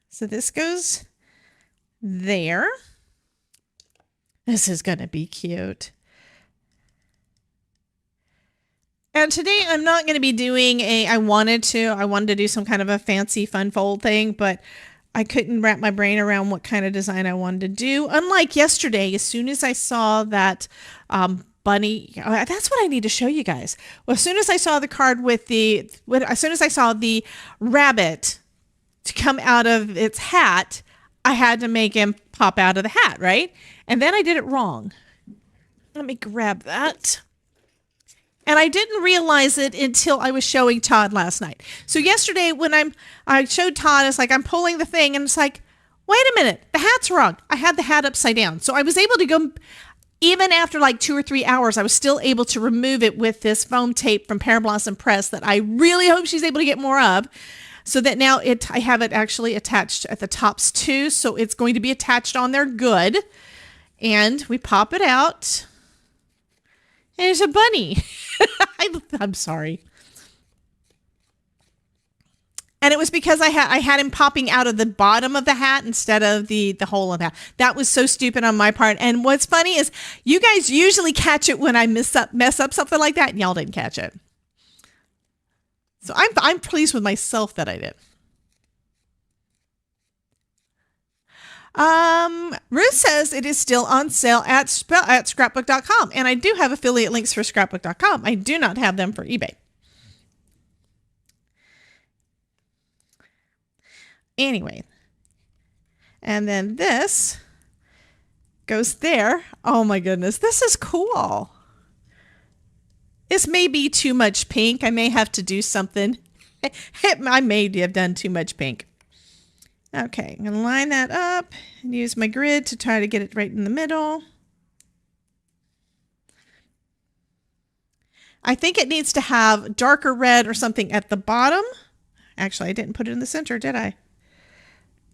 So this goes there. This is going to be cute. And today I'm not going to be doing I wanted to do some kind of a fancy fun fold thing, but I couldn't wrap my brain around what kind of design I wanted to do. Unlike yesterday, as soon as I saw that bunny, that's what I need to show you guys. Well, as soon as I saw the card as soon as I saw the rabbit to come out of its hat, I had to make him pop out of the hat, right? And then I did it wrong. Let me grab that. And I didn't realize it until I was showing Todd last night. So yesterday when I showed Todd, it's like I'm pulling the thing and it's like, wait a minute, the hat's wrong. I had the hat upside down. So I was able to go, even after like 2 or 3 hours, I was still able to remove it with this foam tape from Pear Blossom Press that I really hope she's able to get more of. So that now I have it actually attached at the tops too. So it's going to be attached on there good. And we pop it out. And there's a bunny. I'm sorry. And it was because I had him popping out of the bottom of the hat instead of the hole of the hat. That was so stupid on my part. And what's funny is you guys usually catch it when I mess up something like that, and y'all didn't catch it. So I'm pleased with myself that I did. Ruth says it is still on sale at scrapbook.com. And I do have affiliate links for scrapbook.com. I do not have them for eBay. Anyway. And then this goes there. Oh my goodness. This is cool. This may be too much pink. I may have to do something. I may have done too much pink. Okay, I'm going to line that up and use my grid to try to get it right in the middle. I think it needs to have darker red or something at the bottom. Actually, I didn't put it in the center, did I?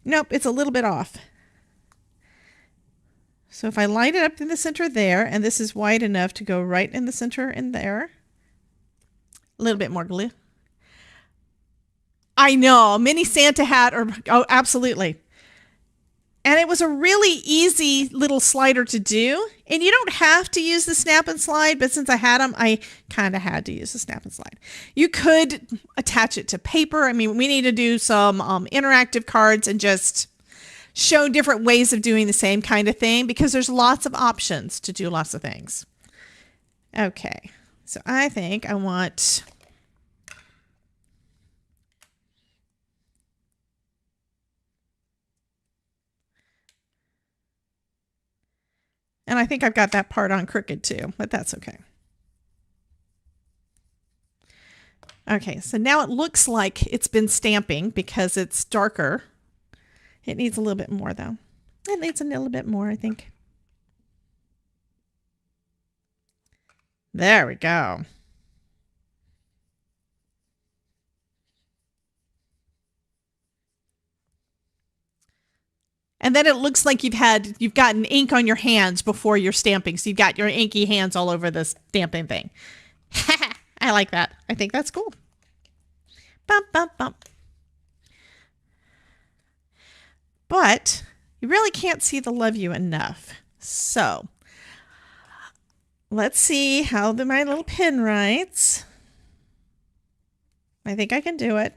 Nope, it's a little bit off. So if I line it up in the center there, and this is wide enough to go right in the center in there. A little bit more glue. I know, mini Santa hat, oh, absolutely. And it was a really easy little slider to do. And you don't have to use the snap and slide, but since I had them, I kind of had to use the snap and slide. You could attach it to paper. I mean, we need to do some interactive cards and just show different ways of doing the same kind of thing because there's lots of options to do lots of things. Okay, so I think I want... And I think I've got that part on crooked too, but that's okay. Okay, so now it looks like it's been stamping because it's darker. It needs a little bit more though. It needs a little bit more, I think. There we go. And then it looks like you've gotten ink on your hands before you're stamping. So you've got your inky hands all over the stamping thing. I like that. I think that's cool. Bump, bump, bump. But you really can't see the love you enough. So let's see how my little pen writes. I think I can do it.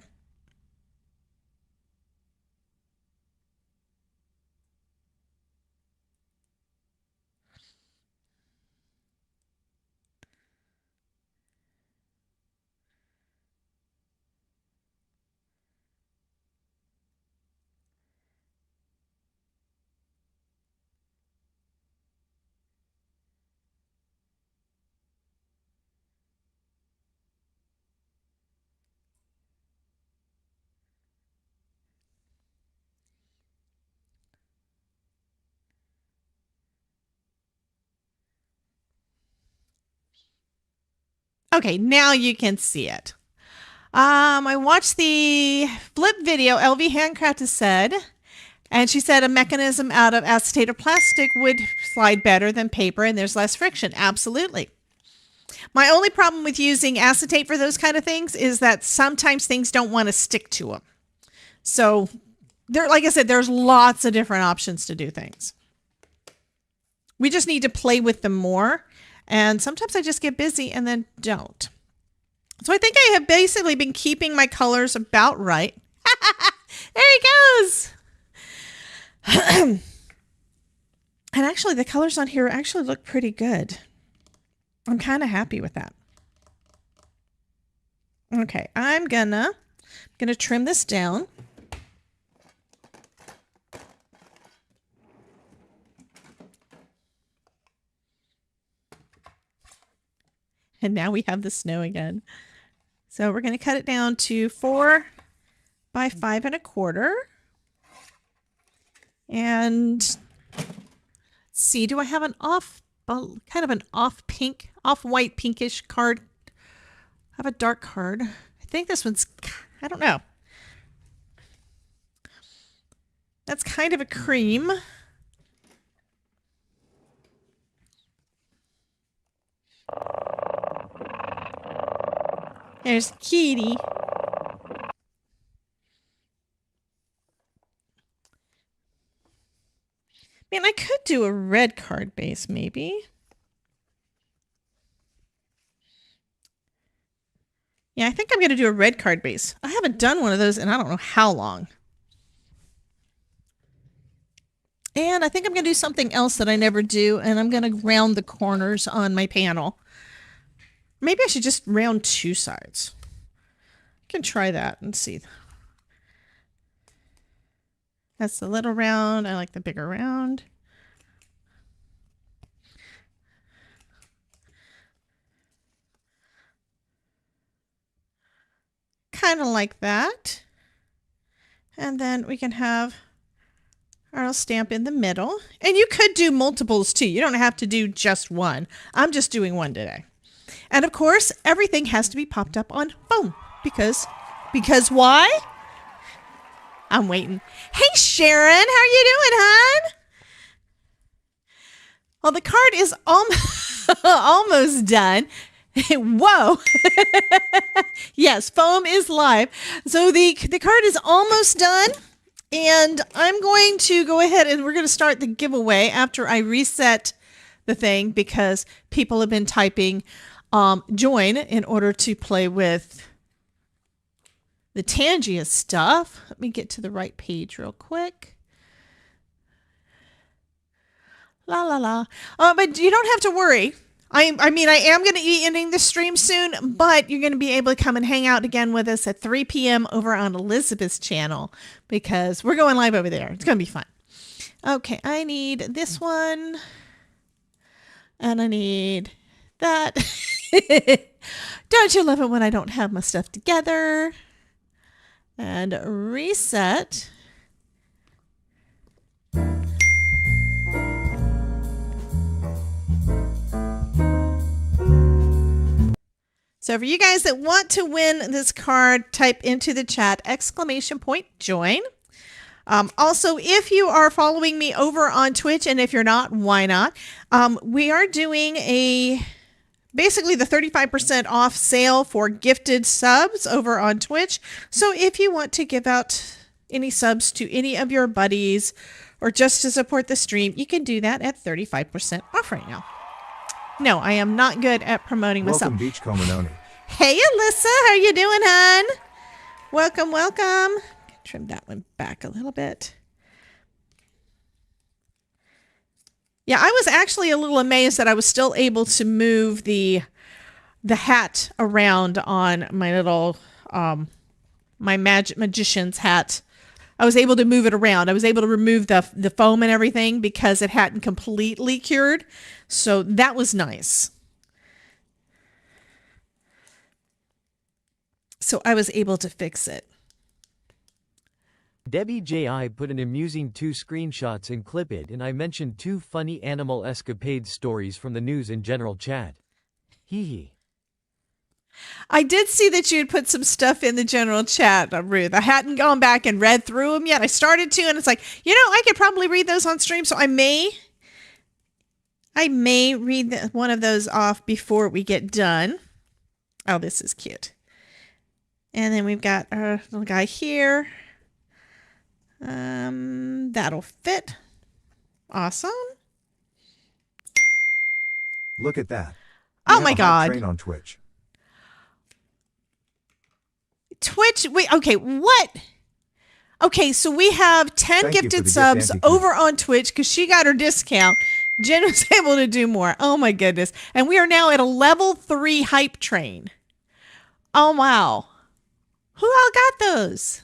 Okay, now you can see it. I watched the flip video LV Handcrafted said, and she said a mechanism out of acetate or plastic would slide better than paper and there's less friction. Absolutely. My only problem with using acetate for those kind of things is that sometimes things don't want to stick to them. So there, like I said, there's lots of different options to do things. We just need to play with them more. And sometimes I just get busy and then don't. So I think I have basically been keeping my colors about right. There he goes. And actually the colors on here actually look pretty good. I'm kind of happy with that. Okay, I'm gonna trim this down. And now we have the snow again. So we're going to cut it down to 4 by 5 1/4. And let's see, do I have an kind of an off-white pinkish card? I have a dark card. I think this one's, I don't know. That's kind of a cream. There's Kitty. Man, I could do a red card base, maybe. Yeah, I think I'm going to do a red card base. I haven't done one of those in I don't know how long. And I think I'm going to do something else that I never do, and I'm going to round the corners on my panel. Maybe I should just round 2 sides. I can try that and see. That's the little round. I like the bigger round. Kind of like that. And then we can have our little stamp in the middle. And you could do multiples too. You don't have to do just one. I'm just doing one today. And of course, everything has to be popped up on foam because why? I'm waiting. Hey, Sharon, how are you doing, hon? Well, the card is almost done. Whoa. Yes, foam is live. So the card is almost done. And I'm going to go ahead and we're going to start the giveaway after I reset the thing because people have been typing join in order to play with the Tangia stuff. Let me get to the right page real quick. La la la. But you don't have to worry. I mean, I am going to be ending the stream soon, but you're going to be able to come and hang out again with us at 3 p.m. over on Elizabeth's channel because we're going live over there. It's going to be fun. Okay, I need this one. And I need that. Don't you love it when I don't have my stuff together? And reset. So for you guys that want to win this card, type into the chat !join. Also, if you are following me over on Twitch, and if you're not, why not? We are doing basically the 35% off sale for gifted subs over on Twitch. So if you want to give out any subs to any of your buddies or just to support the stream, you can do that at 35% off right now. No, I am not good at promoting myself. Welcome, Beach Comanoni. Hey, Alyssa, how you doing, hon? Welcome, welcome. Trim that one back a little bit. Yeah, I was actually a little amazed that I was still able to move the hat around on my little my magician's hat. I was able to move it around. I was able to remove the foam and everything because it hadn't completely cured. So that was nice. So I was able to fix it. Debbie J.I. put an amusing 2 screenshots and clip it, and I mentioned 2 funny animal escapade stories from the news and general chat. Hee hee. I did see that you had put some stuff in the general chat, Ruth. I hadn't gone back and read through them yet. I started to, and it's like, I could probably read those on stream, so I may read one of those off before we get done. Oh, this is cute. And then we've got our little guy here. That'll fit. Awesome. Look at that. Oh my God. Train on Twitch. Wait, okay, what? Okay, so we have 10 Thank you gifted for the subs gift, Auntie over on Twitch because she got her discount. Jen was able to do more. Oh my goodness. And we are now at a level 3 hype train. Oh wow. Who all got those?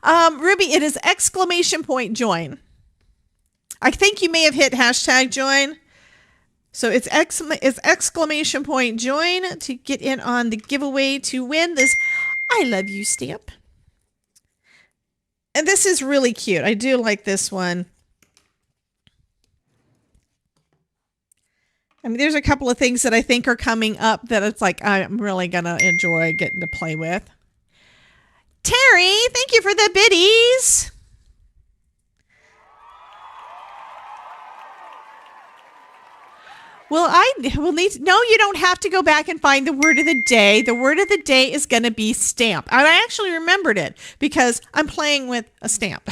Ruby, it is !join. I think you may have hit #join. So it's !join to get in on the giveaway to win this I Love You stamp. And this is really cute. I do like this one. I mean, there's a couple of things that I think are coming up that it's like I'm really going to enjoy getting to play with. Terry, thank you for the biddies. Well, no, you don't have to go back and find the word of the day. The word of the day is going to be stamp. I actually remembered it because I'm playing with a stamp.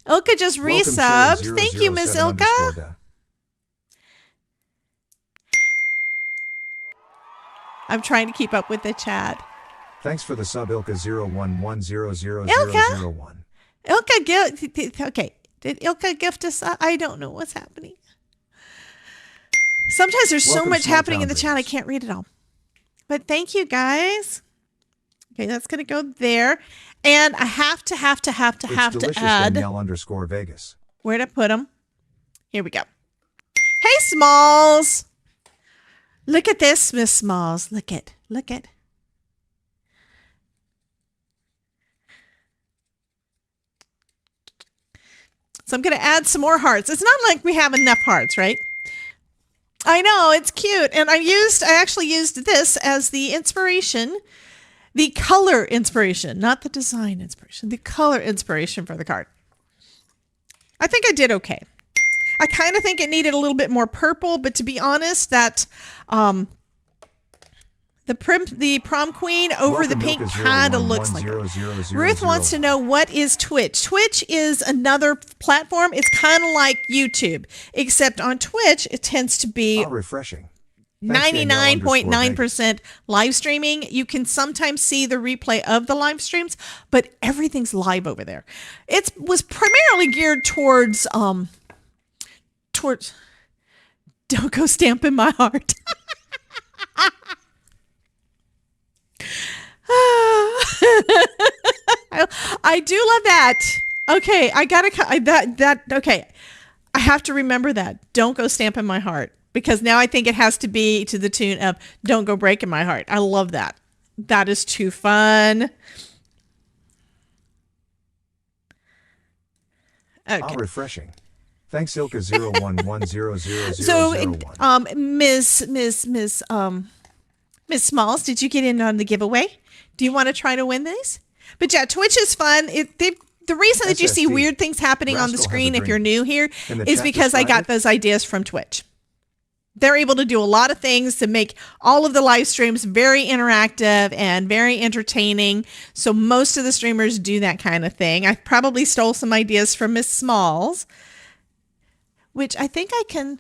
Ilka just resubbed. Thank you, Miss Ilka. I'm trying to keep up with the chat. Thanks for the sub, Ilka01100001. Okay. Did Ilka gift us? I don't know what's happening. Sometimes there's so much happening in the chat, I can't read it all. But thank you, guys. Okay, that's going to go there. And I have to add. Danielle_Vegas. Where to put them? Here we go. Hey, Smalls. Look at this, Miss Smalls. Look it. So I'm going to add some more hearts. It's not like we have enough hearts, right? I know, it's cute. And I actually used this as the inspiration, the color inspiration, not the design inspiration, the color inspiration for the card. I think I did okay. I kind of think it needed a little bit more purple, but to be honest, that the prom queen over the pink kind of looks like it. Ruth wants to know, what is Twitch? Twitch is another platform. It's kind of like YouTube, except on Twitch, it tends to be refreshing. 99.9% live streaming. You can sometimes see the replay of the live streams, but everything's live over there. It was primarily geared towards don't go stamping my heart. I I do love that. Okay, I gotta okay. I have to remember that. Don't go stamping my heart, because now I think it has to be to the tune of "Don't go breaking my heart." I love that. That is too fun. Okay. How refreshing. Thanks, Ilka 011000001. So, Miss Smalls, did you get in on the giveaway? Do you want to try to win these? But yeah, Twitch is fun. The reason that you see SSD. weird things happening on the Rascal has screen a if you're dream. new here Can the is chat because I describe got it? those ideas from Twitch. They're able to do a lot of things to make all of the live streams very interactive and very entertaining. So most of the streamers do that kind of thing. I probably stole some ideas from Miss Smalls, which I think I can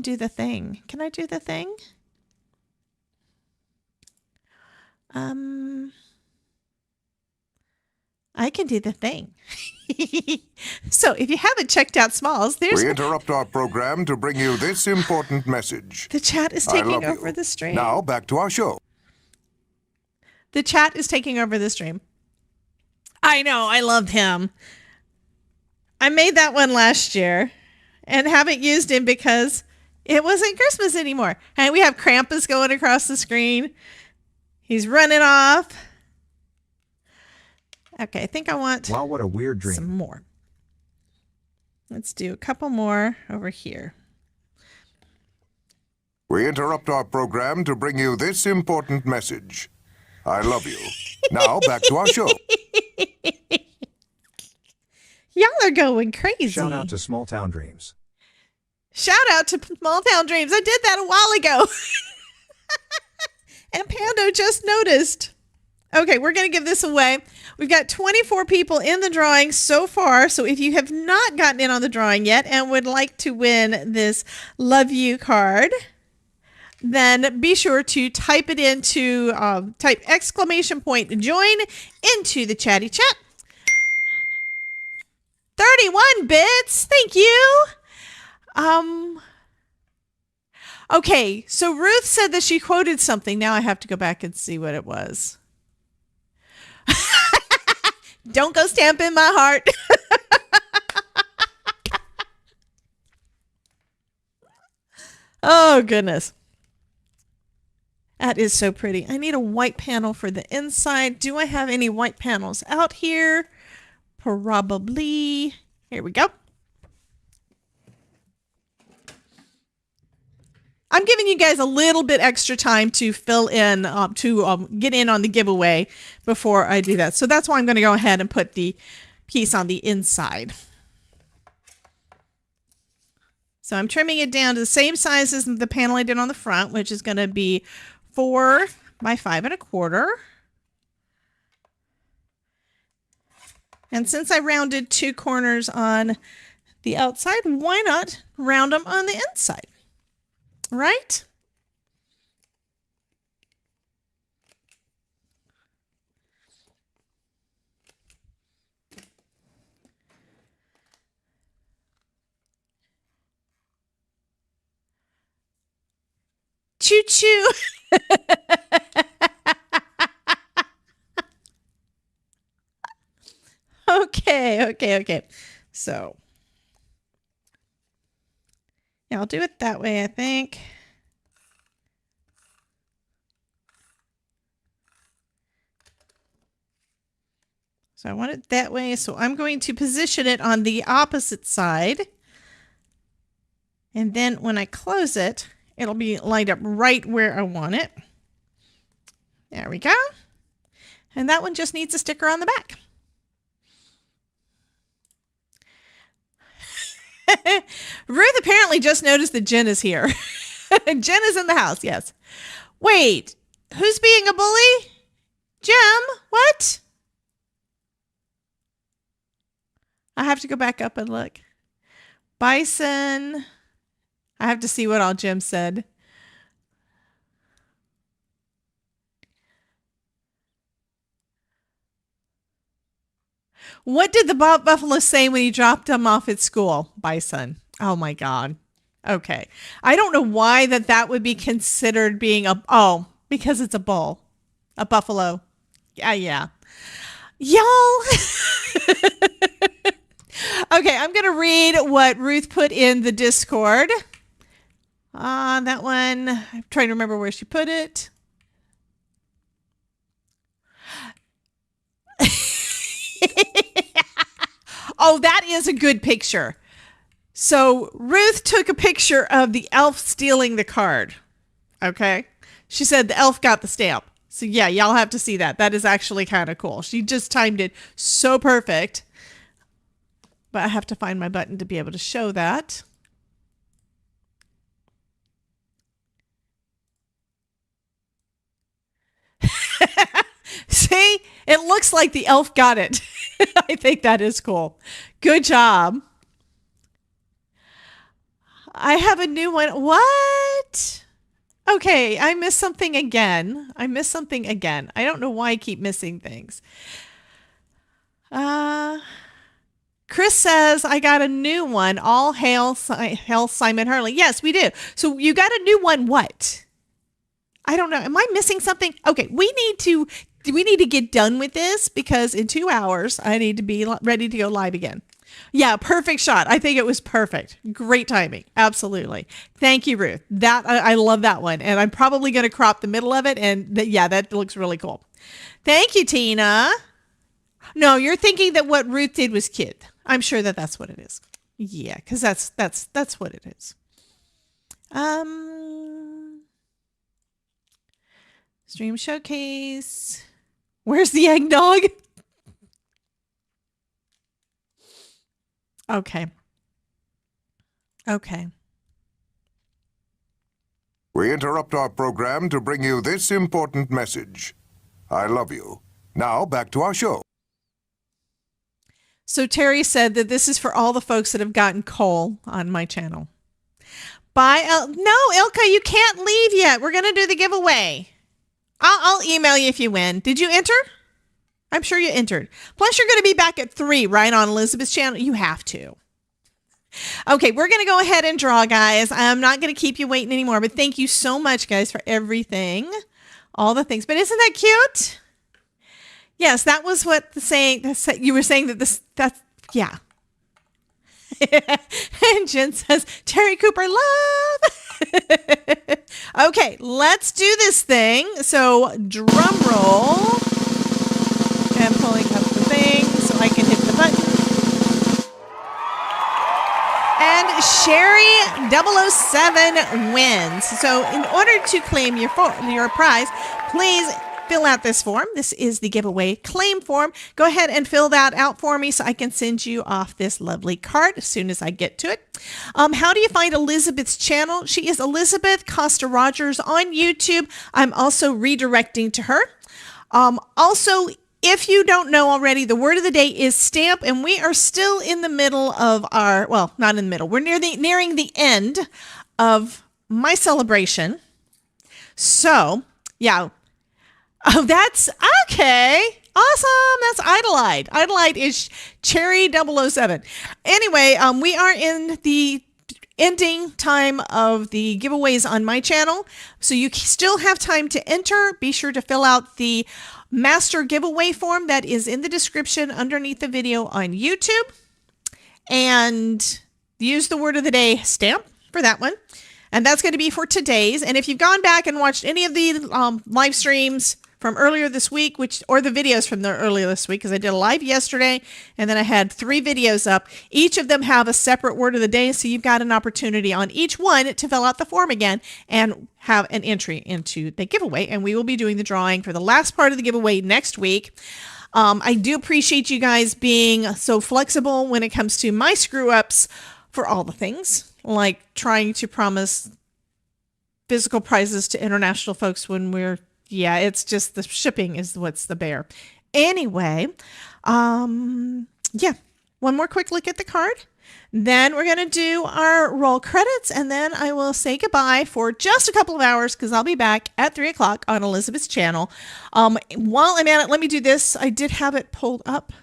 do the thing. Can I do the thing? I can do the thing. So if you haven't checked out Smalls, there's We interrupt our program to bring you this important message. the chat is I taking love over you. the stream. Now back to our show. The chat is taking over the stream. I know, I loved him. I made that one last year and haven't used him because it wasn't Christmas anymore. And we have Krampus going across the screen. He's running off. Okay, I think I want Wow, what a weird dream. some more. Let's do a couple more over here. We interrupt our program to bring you this important message. I love you. Now back to our show. Y'all are going crazy. Shout out to Small Town Dreams. Shout out to Small Town Dreams. I did that a while ago. And Pando just noticed. Okay, we're going to give this away. We've got 24 people in the drawing so far. So if you have not gotten in on the drawing yet and would like to win this Love You card, then be sure to type it into, type exclamation point join into the chatty chat. 31 bits. Thank you. Okay, so Ruth said that she quoted something. Now I have to go back and see what it was. Don't go stamping my heart. Oh, goodness. That is so pretty. I need a white panel for the inside. Do I have any white panels out here? Probably. Here we go. I'm giving you guys a little bit extra time to fill in, to get in on the giveaway before I do that. So that's why I'm going to go ahead and put the piece on the inside. So I'm trimming it down to the same size as the panel I did on the front, which is going to be 4 by 5 1/4. And since I rounded 2 corners on the outside, why not round them on the inside? Right? Choo choo. Okay. So, yeah, I'll do it that way, I think. So I want it that way. So I'm going to position it on the opposite side. And then when I close it, it'll be lined up right where I want it. There we go. And that one just needs a sticker on the back. Ruth apparently just noticed that Jen is here. Jen is in the house, yes. Wait, who's being a bully? Jim, what? I have to go back up and look. Bison. I have to see what all Jim said. What did the Bob Buffalo say when he dropped him off at school? Bison. Oh my God. Okay. I don't know why that would be considered being because it's a bull. A buffalo. Yeah. Y'all. Okay, I'm going to read what Ruth put in the Discord. That one, I'm trying to remember where she put it. Oh, that is a good picture. So Ruth took a picture of the elf stealing the card. Okay. She said the elf got the stamp. So yeah, y'all have to see that. That is actually kind of cool. She just timed it so perfect. But I have to find my button to be able to show that. See, it looks like the elf got it. I think that is cool. Good job. I have a new one. What? Okay, I missed something again. I don't know why I keep missing things. Chris says, I got a new one. All hail Simon Hurley. Yes, we do. So you got a new one. What? I don't know. Am I missing something? Okay, we need to get done with this because in 2 hours, I need to be ready to go live again. Yeah, perfect shot. I think it was perfect. Great timing. Absolutely. Thank you, Ruth. That I love that one. And I'm probably going to crop the middle of it. And that looks really cool. Thank you, Tina. No, you're thinking that what Ruth did was cute. I'm sure that that's what it is. Yeah, because that's what it is. Stream showcase. Where's the eggnog? Okay. We interrupt our program to bring you this important message. I love you. Now back to our show. So Terry said that this is for all the folks that have gotten coal on my channel. Bye. No, Ilka, you can't leave yet. We're going to do the giveaway. I'll email you if you win. Did you enter? I'm sure you entered. Plus, you're going to be back at 3, right, on Elizabeth's channel. You have to. Okay, we're going to go ahead and draw, guys. I'm not going to keep you waiting anymore, but thank you so much, guys, for everything. All the things. But isn't that cute? Yes, that was what you were saying yeah. And Jen says, Terry Cooper, love. Okay, let's do this thing. So drum roll. I'm pulling up the thing so I can hit the button. And Sherry 007 wins. So in order to claim your prize, please fill out this form. This is the giveaway claim form. Go ahead and fill that out for me so I can send you off this lovely card as soon as I get to it. How do you find Elizabeth's channel? She is Elizabeth Costa Rogers on YouTube. I'm also redirecting to her. Also, if you don't know already, the word of the day is stamp, and we are still in the middle of not in the middle. We're nearing the end of my celebration. So, yeah. Oh, that's okay. Awesome. That's Idolide. Idolide is Cherry 007. Anyway, we are in the ending time of the giveaways on my channel. So you still have time to enter. Be sure to fill out the master giveaway form that is in the description underneath the video on YouTube. And use the word of the day stamp for that one. And that's going to be for today's. And if you've gone back and watched any of the live streams from earlier this week, or the videos from earlier this week, because I did a live yesterday, and then I had 3 videos up. Each of them have a separate word of the day, so you've got an opportunity on each one to fill out the form again and have an entry into the giveaway. And we will be doing the drawing for the last part of the giveaway next week. I do appreciate you guys being so flexible when it comes to my screw-ups for all the things, like trying to promise physical prizes to international folks when it's just the shipping is what's the bear. Anyway, one more quick look at the card. Then we're going to do our roll credits, and then I will say goodbye for just a couple of hours because I'll be back at 3 o'clock on Elizabeth's channel. While I'm at it, let me do this. I did have it pulled up.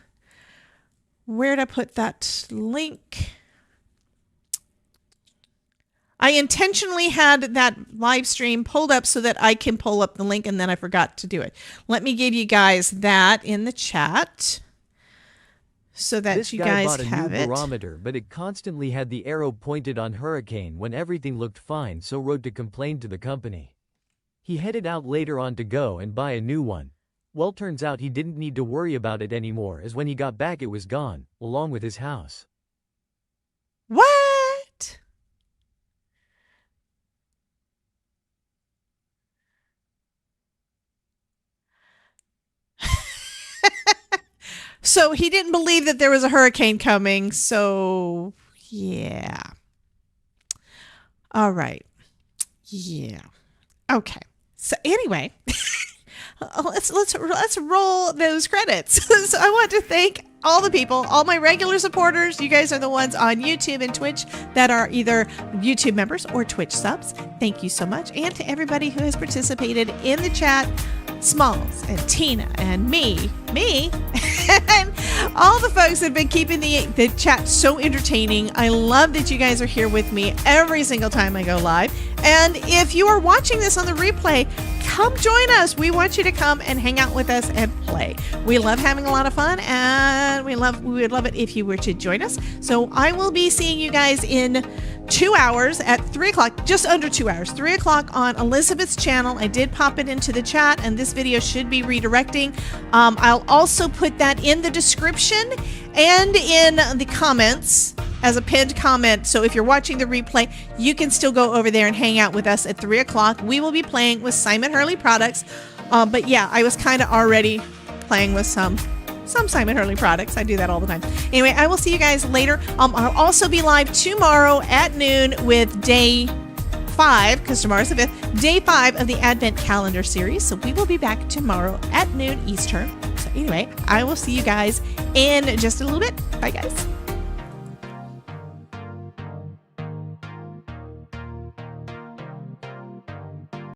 Where did I put that link? I intentionally had that live stream pulled up so that I can pull up the link, and then I forgot to do it. Let me give you guys that in the chat so that This you guy guys bought a have new it. barometer, but it constantly had the arrow pointed on hurricane when everything looked fine, so wrote to complain to the company. He headed out later on to go and buy a new one. Well, turns out he didn't need to worry about it anymore, as when he got back it was gone, along with his house. What? So he didn't believe that there was a hurricane coming. So, yeah. All right. Yeah. Okay. So anyway, let's roll those credits. So I want to thank all the people, all my regular supporters. You guys are the ones on YouTube and Twitch that are either YouTube members or Twitch subs. Thank you so much. And to everybody who has participated in the chat, Smalls and Tina and me, and all the folks that have been keeping the chat so entertaining. I love that you guys are here with me every single time I go live. And if you are watching this on the replay, come join us. We want you to come and hang out with us and play. We love having a lot of fun, and we would love it if you were to join us. So I will be seeing you guys in 2 hours at 3 o'clock, just under 2 hours, 3 o'clock on Elizabeth's channel. I did pop it into the chat, and this video should be redirecting. I'll also put that in the description and in the comments as a pinned comment. So if you're watching the replay, you can still go over there and hang out with us at 3 o'clock. We will be playing with Simon Hurley products. But yeah, I was kind of already playing with some Simon Hurley products. I do that all the time. Anyway, I will see you guys later. I'll also be live tomorrow at noon with day 5, because tomorrow's the 5th, day 5 of the Advent Calendar series. So we will be back tomorrow at noon Eastern. So anyway, I will see you guys in just a little bit. Bye, guys.